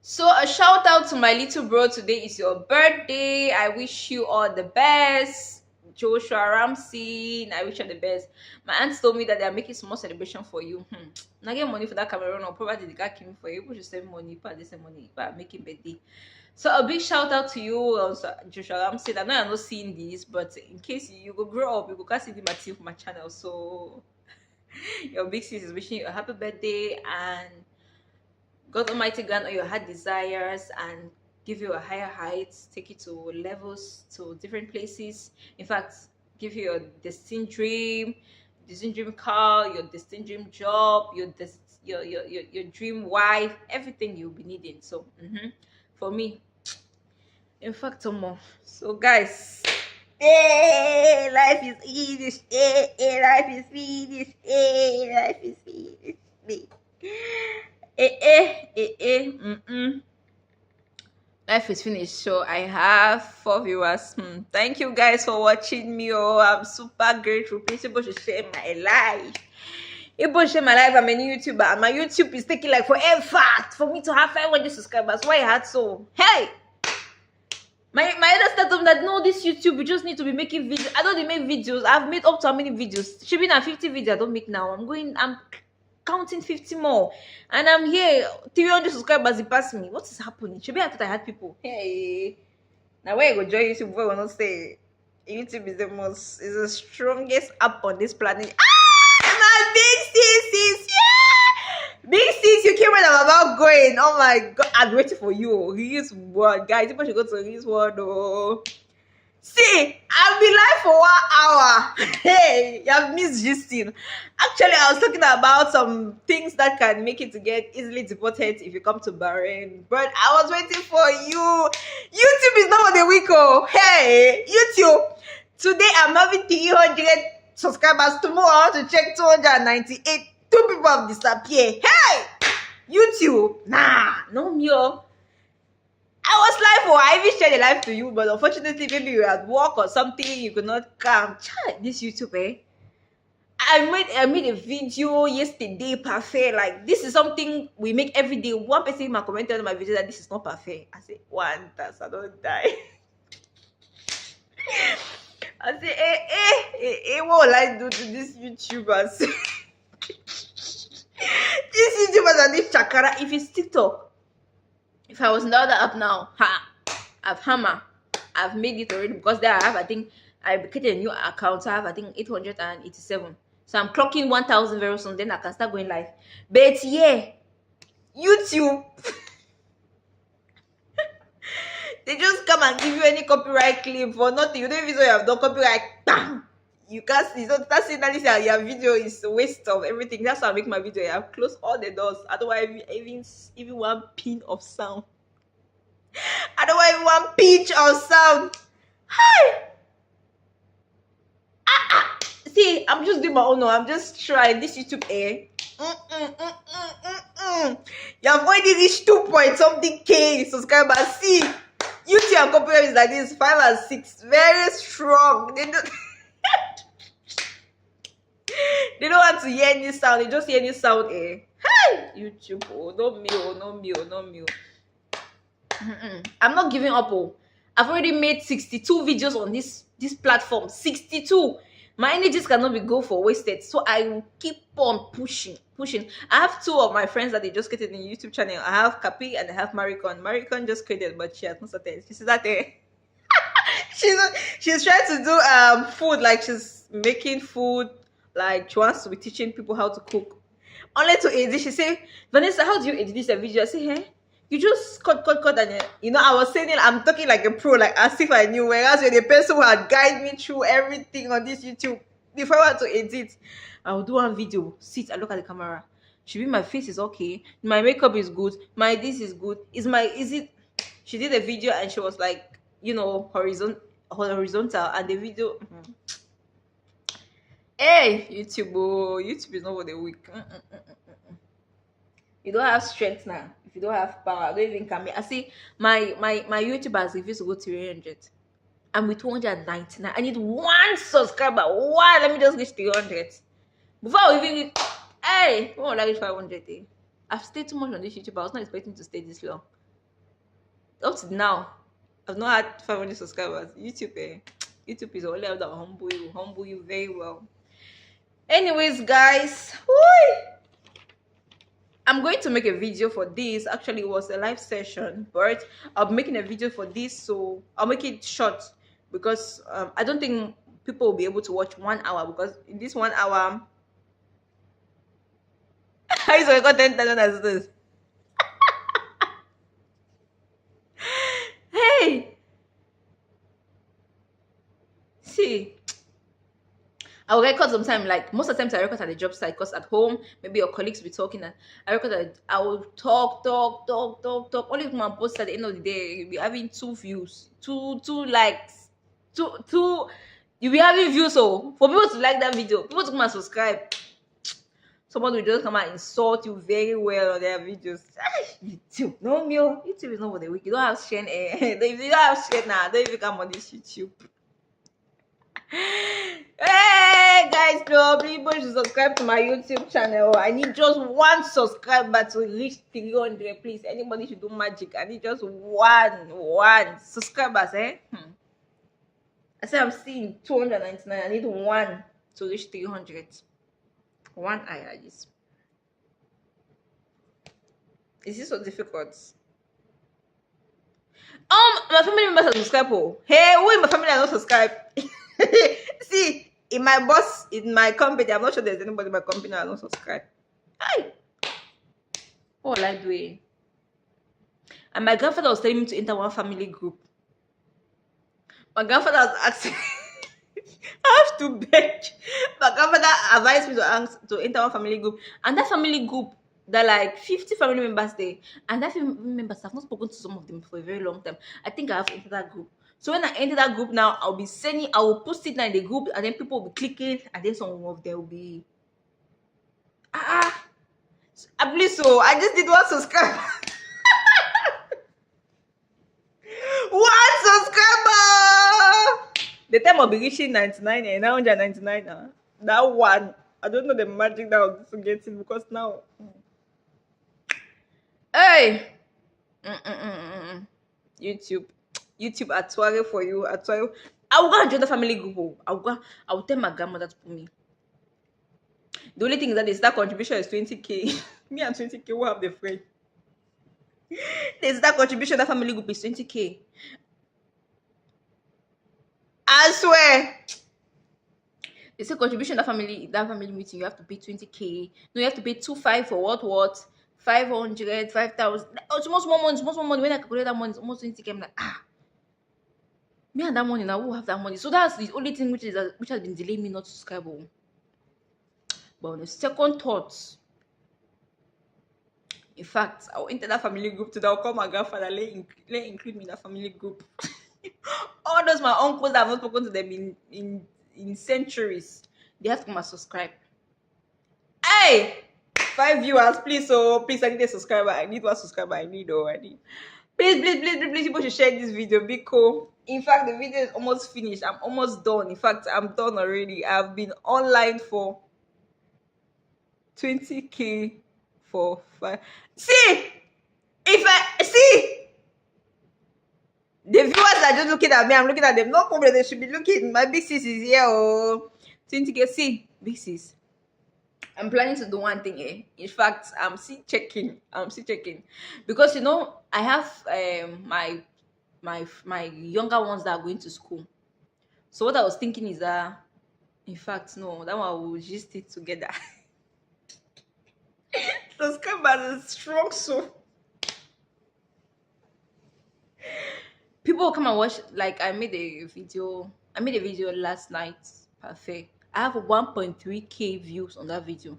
So a shout out to my little bro. Today is your birthday. I wish you all the best. Joshua Ramsey, I wish you the best. My aunt told me that they are making small celebration for you. Now get money for that Cameroon, or probably the guy came for you. People should save money, but they save money, but making birthday. So a big shout out to you, Joshua Ramsey. I know you're not seeing this, but in case you go grow up, you go see the material for my channel. So your big sis is wishing you a happy birthday, and God Almighty grant all your heart desires and give you a higher height, take you to levels, to different places. In fact, give you your destined dream car, your destined dream job, your dream wife, everything you'll be needing. So for me, in fact, more. So guys, hey, life is easy. Hey, life is finished. Hey, life is finished. Life is finished. So I have 4 viewers. Thank you guys for watching me. Oh, I'm super grateful. Please, people should share my life. People share my life. I'm a new YouTuber, and my YouTube is taking like forever for me to have 500 subscribers. Why I had so? Hey, my other started that no, this YouTube, we just need to be making videos. I don't make videos. I've made up to how many videos? Should be now 50 videos. I don't make now. I'm counting 50 more, and I'm here 300 subscribers. It passed me. What is happening? Should be I thought I had people. Hey, now where you go join YouTube? Boy, will not say YouTube is the strongest app on this planet. My big sis, yeah, big sis, you came when I'm about going. Oh my god, I'm waiting for you. His word, guys. People should go to his word. Oh. See, I've been live for 1 hour. Hey, you have missed Justine. Actually, I was talking about some things that can make it to get easily deported if you come to Bahrain. But I was waiting for you. YouTube is not on the week. Oh, hey, YouTube. Today I'm having 300 subscribers. Tomorrow I want to check 298. 2 people have disappeared. Hey, YouTube. Nah, no me. I was live, or I even shared the live to you, but unfortunately, maybe you were at work or something, you could not come. Child, this YouTube, I made a video yesterday, perfect. Like, this is something we make every day. One person commented on my video that this is not perfect. I said, one task, I don't die. I said, what will I do to these YouTubers? These YouTubers are this chakara. If it's TikTok, if I was in the other app now, I've made it already, because there I think I created a new account. So I have, I think, 887. So I'm clocking 1,000 very soon. Then I can start going live. But yeah, YouTube, they just come and give you any copyright claim for nothing. You don't even know you have done copyright. Bam! You can't see. So that's it. That your video is a waste of everything. That's why I make my video. I've closed all the doors. I don't want even one pin of sound. I don't want even one pitch of sound. See, I'm just doing my own. No, I'm just trying this YouTube air. You have already reached 2 point something K subscribers. See, YouTube and copyright is like this 5 and 6, very strong. They don't, they don't want to hear any sound. They just hear any sound. Hey, YouTube, oh, not me, oh, not me, oh, not me. I'm not giving up. Oh, I've already made 62 videos on this platform. 62. My energies cannot be go for wasted, so I will keep on pushing. I have two of my friends that they just created in YouTube channel. I have Kapi and I have Maricon. Maricon just created, but she has not started. She's that there. she's trying to do food, like she's making food, like she wants to be teaching people how to cook. Only to edit, she say, Vanessa, how do you edit this video? I say, hey, you just cut, and I was saying it, I'm talking like a pro, like as if I knew. Whereas you're the person who had guided me through everything on this YouTube. Before I want to edit, I will do one video, sit and look at the camera. Should be my face is okay, my makeup is good, my this is good. Is it? She did a video and she was like, horizontal, and the video. Hey, YouTube, oh, YouTube is not for the weak. You don't have strength now. If you don't have power, I don't even come here. I see my YouTubers refuse to go to 300. I'm with 299. I need one subscriber. One. Let me just reach 300. Before I even reach, hey, when will I reach 500? I've stayed too much on this YouTube. I was not expecting to stay this long. Up to now, I've not had 500 subscribers. YouTube is only able to humble you very well. Anyways, guys, I'm going to make a video for this. Actually, it was a live session, but I'm making a video for this, so I'll make it short because I don't think people will be able to watch 1 hour, because in this 1 hour, how is my content done as this? Hey, see, I'll record sometime. Like most of the times, I record at the job site, because at home, maybe your colleagues will be talking, and I record that I will talk. Only if my post at the end of the day, you'll be having 2 views, two likes, two. You'll be having views. So for people to like that video, people to come and subscribe, someone will just come and insult you very well on their videos. YouTube, no me, YouTube is not for the weak. You don't have strength. If you don't have strength now, don't even come on this YouTube. Hey guys, people should subscribe to my YouTube channel. I need just 1 subscriber to reach 300. Please, anybody should do magic. I need just one subscribers. I said I'm seeing 299. I need 1 to reach 300. 1 I just. Is this so difficult? My family members are subscribed. Hey, who in my family are not subscribed? See, in my company, I'm not sure there's anybody in my company that don't subscribe. Hi. What will I do? And my grandfather was telling me to enter one family group. My grandfather was asking, I have to beg. My grandfather advised me to enter one family group. And that family group, there are like 50 family members there. And that family members, I've not spoken to some of them for a very long time. I think I have to enter that group. So when I enter that group now, I will post it now in the group, and then people will be clicking, and then some of them will be I believe so. I just did 1 subscriber. 1 subscriber. The time I'll be reaching 99 and 999 now. That one, I don't know the magic that I'll do to get it, because now, hey, YouTube at Tware for you. At Tware, I will go and join the family group. I will tell my grandmother to put me. The only thing is that the start contribution is 20k. Me and 20k will have the friend. The start contribution that family group is 20k. I swear. They say contribution that family meeting, you have to pay 20k. No, you have to pay 25 for what? 500, 5,000. Oh, small money. When I calculate that money, it's almost 20k. I'm like, me and that money now, who have that money? So that's the only thing which has been delaying me not to subscribe. But on the second thought, in fact, I'll enter that family group today. I'll call my grandfather, let include me in that family group. All those my uncles that I've not spoken to them in centuries, they have to come and subscribe. Hey, 5 viewers, please. Oh, please, I need a subscriber. I need one subscriber. I need. Oh, I need. Please, please, please, please, please, people should share this video. Be cool. In fact, the video is almost finished. I'm almost done. In fact, I'm done already. I've been online for 20K for 5. See, if I see the viewers are just looking at me, I'm looking at them. No problem. They should be looking. My big sis is here. Oh, 20K. See, big sis. I'm planning to do one thing. In fact, I'm still checking. Because I have my younger ones that are going to school. So what I was thinking is that, in fact, no, that one will just stick together. Subscribers is strong, so people will come and watch. Like I made a video. Last night. Perfect. I have 1.3K views on that video.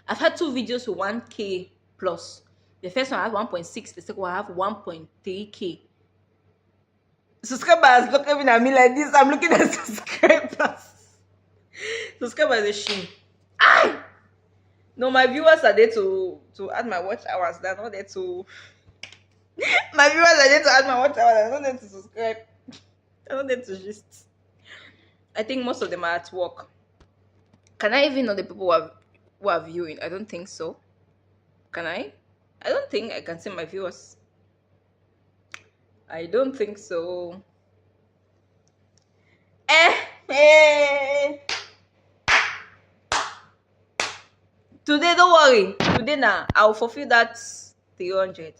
I've had 2 videos with 1K plus. The first one I have 1.6. The second one I have 1.3K. Subscribers looking at me like this. I'm looking at subscribers. Subscribers is shame. No, my viewers are there to add my watch hours. They're not there to. My viewers are there to add my watch hours. They're not there to subscribe. They're not there to just. I think most of them are at work. Can I even know the people who are viewing? I don't think so. Can I? I don't think I can see my viewers. I don't think so. Today, don't worry. Today now, I'll fulfill that 300.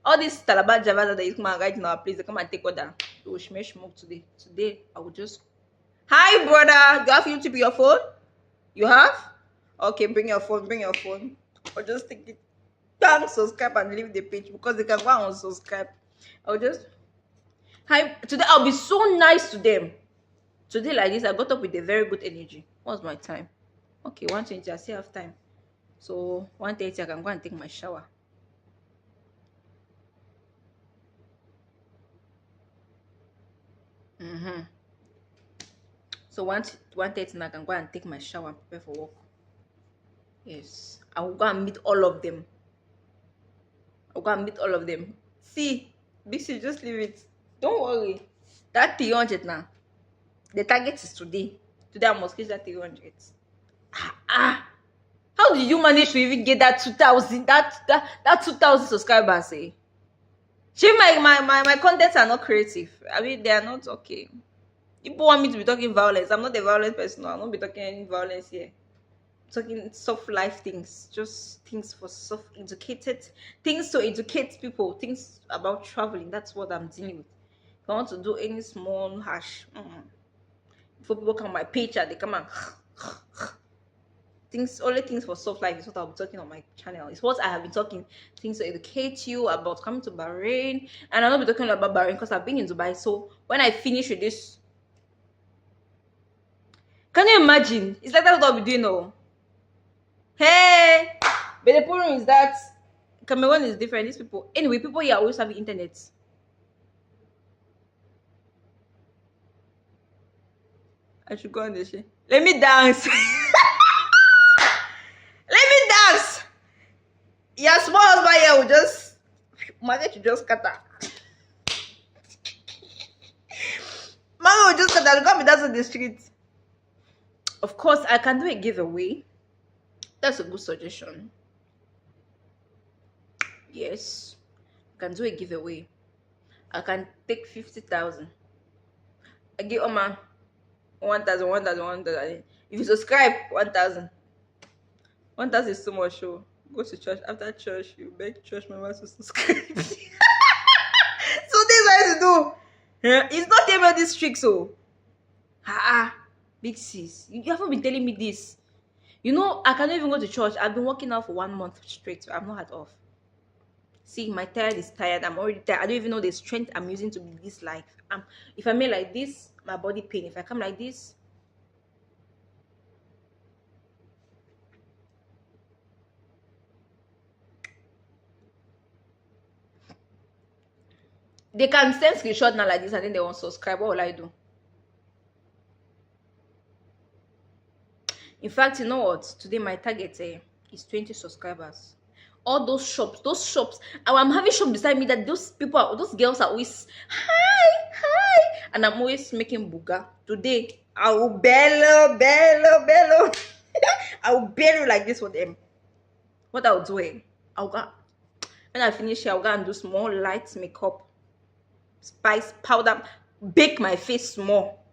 All these Talabat Java that they come and write in our place, they come and take order. We will smoke today. Today, I will just. Hi, brother. Do you have YouTube on your phone? You have? Okay, bring your phone. Or just take it. Don't subscribe and leave the page because they can go and unsubscribe. I'll just. Hi. Today, I'll be so nice to them. Today, like this, I got up with a very good energy. What's my time? Okay, 1:20. I still have time. So 1:30, I can go and take my shower. So 1:30, I can go and take my shower and prepare for work. Yes, I will go and meet all of them. See, Bixie, just leave it. Don't worry. That 300 now. The target is today. Today I must get that 300. How did you manage to even get that 2,000? That 2,000 subscribers? My contents are not creative. I mean, they are not okay. People want me to be talking violence. I'm not a violent person. No, I'm not be talking any violence here. I'm talking soft life things, just things for soft educated, things to educate people, things about traveling. That's what I'm dealing with. If I want to do any small hash, before people come on my page, they come and only things for soft life is what I'll be talking on my channel. It's what I have been talking, things to educate you about coming to Bahrain. And I'll not be talking about Bahrain because I've been in Dubai. So when I finish with this, can you imagine? It's like that's what I'll be doing now. Hey, but the problem is that Cameroon is different. These people, anyway, people here always have the internet. I should go on this shit. Let me dance. Your small husband here will just manage to just scatter. Mama will just scatter. Look at me, that's on the street. Of course, I can do a giveaway. That's a good suggestion. Yes, I can do a giveaway. I can take 50,000. I give Oma 1,000, 1,000, 1,000. If you subscribe, 1,000. 1,000 is too much. So go to church. After church, you beg church members to subscribe. So this is what to do. Yeah. It's not about this trick, so. Big sis, you haven't been telling me this. I cannot even go to church. I've been working out for 1 month straight. So I've not had off. See, my tired is tired. I'm already tired. I don't even know the strength I'm using to be this life. If I make like this, my body pain. If I come like this, They can send screenshot now like this and then they won't subscribe. What will I do? In fact, you know what? Today my target is 20 subscribers. All those shops. I'm having shop beside me that those people, those girls are always hi, and I'm always making booga. Today I will bellow. I will bellow like this for them. What I'll do, I'll go when I finish here, I'll go and do small light makeup, spice powder, bake my face small.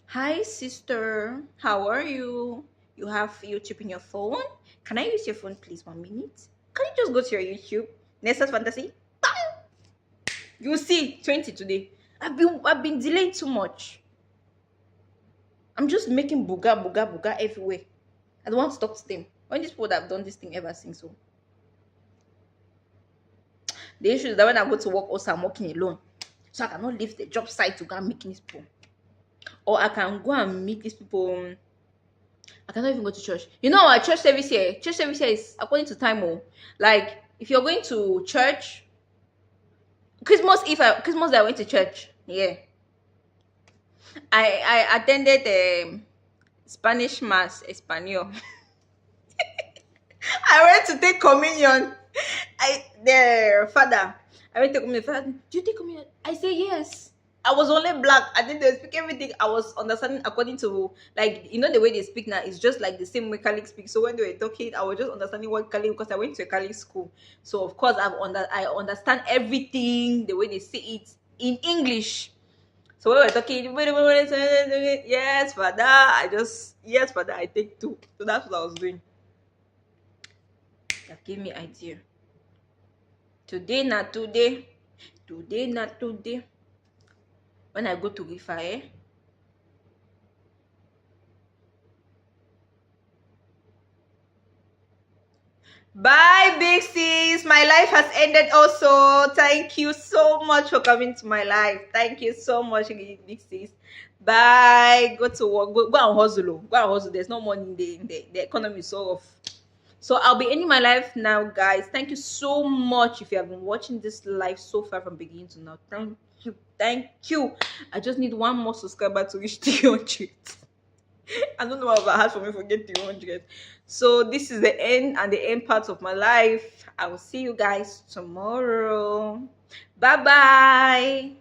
Hi sister, how are you? You have YouTube in your phone? Can I use your phone please 1 minute? Can you just go to your YouTube? Nessa's Fantasy? You see 20 today. I've been delaying too much. I'm just making booga everywhere. I don't want to talk to them. When these people that have done this thing ever since so. The issue is that when I go to work also I'm working alone. So I cannot leave the job site to go and meet these people. Or I can go and meet these people. I cannot even go to church. You know our church service here is according to time. Like if you're going to church, Christmas Day I went to church. Yeah. I attended Spanish mass, Espanol. I went to take communion. The father. I went to communion. Father, do you take communion? I say yes. I was only black. I think they speak everything. I was understanding according to, like, you know, the way they speak now is just like the same way Catholic speak. So when they were talking, I was just understanding what Catholic, because I went to a Catholic school. So of course I understand everything the way they say it in English. So when we were talking, yes, father, yes, father, I take two. So that's what I was doing. That gave me idea. Today, not today. Today, not today. When I go to Rifa, bye, big sis. My life has ended also. Thank you so much for coming to my life. Thank you so much, big sis. Bye. Go to work. Go and hustle. Go and hustle. There's no money in the economy is so off. So I'll be ending my life now, guys. Thank you so much if you have been watching this live so far from beginning to now. Thank you. I just need one more subscriber to reach 300. I don't know what I had for me to get 300. So this is the end and the end part of my life. I will see you guys tomorrow. Bye bye.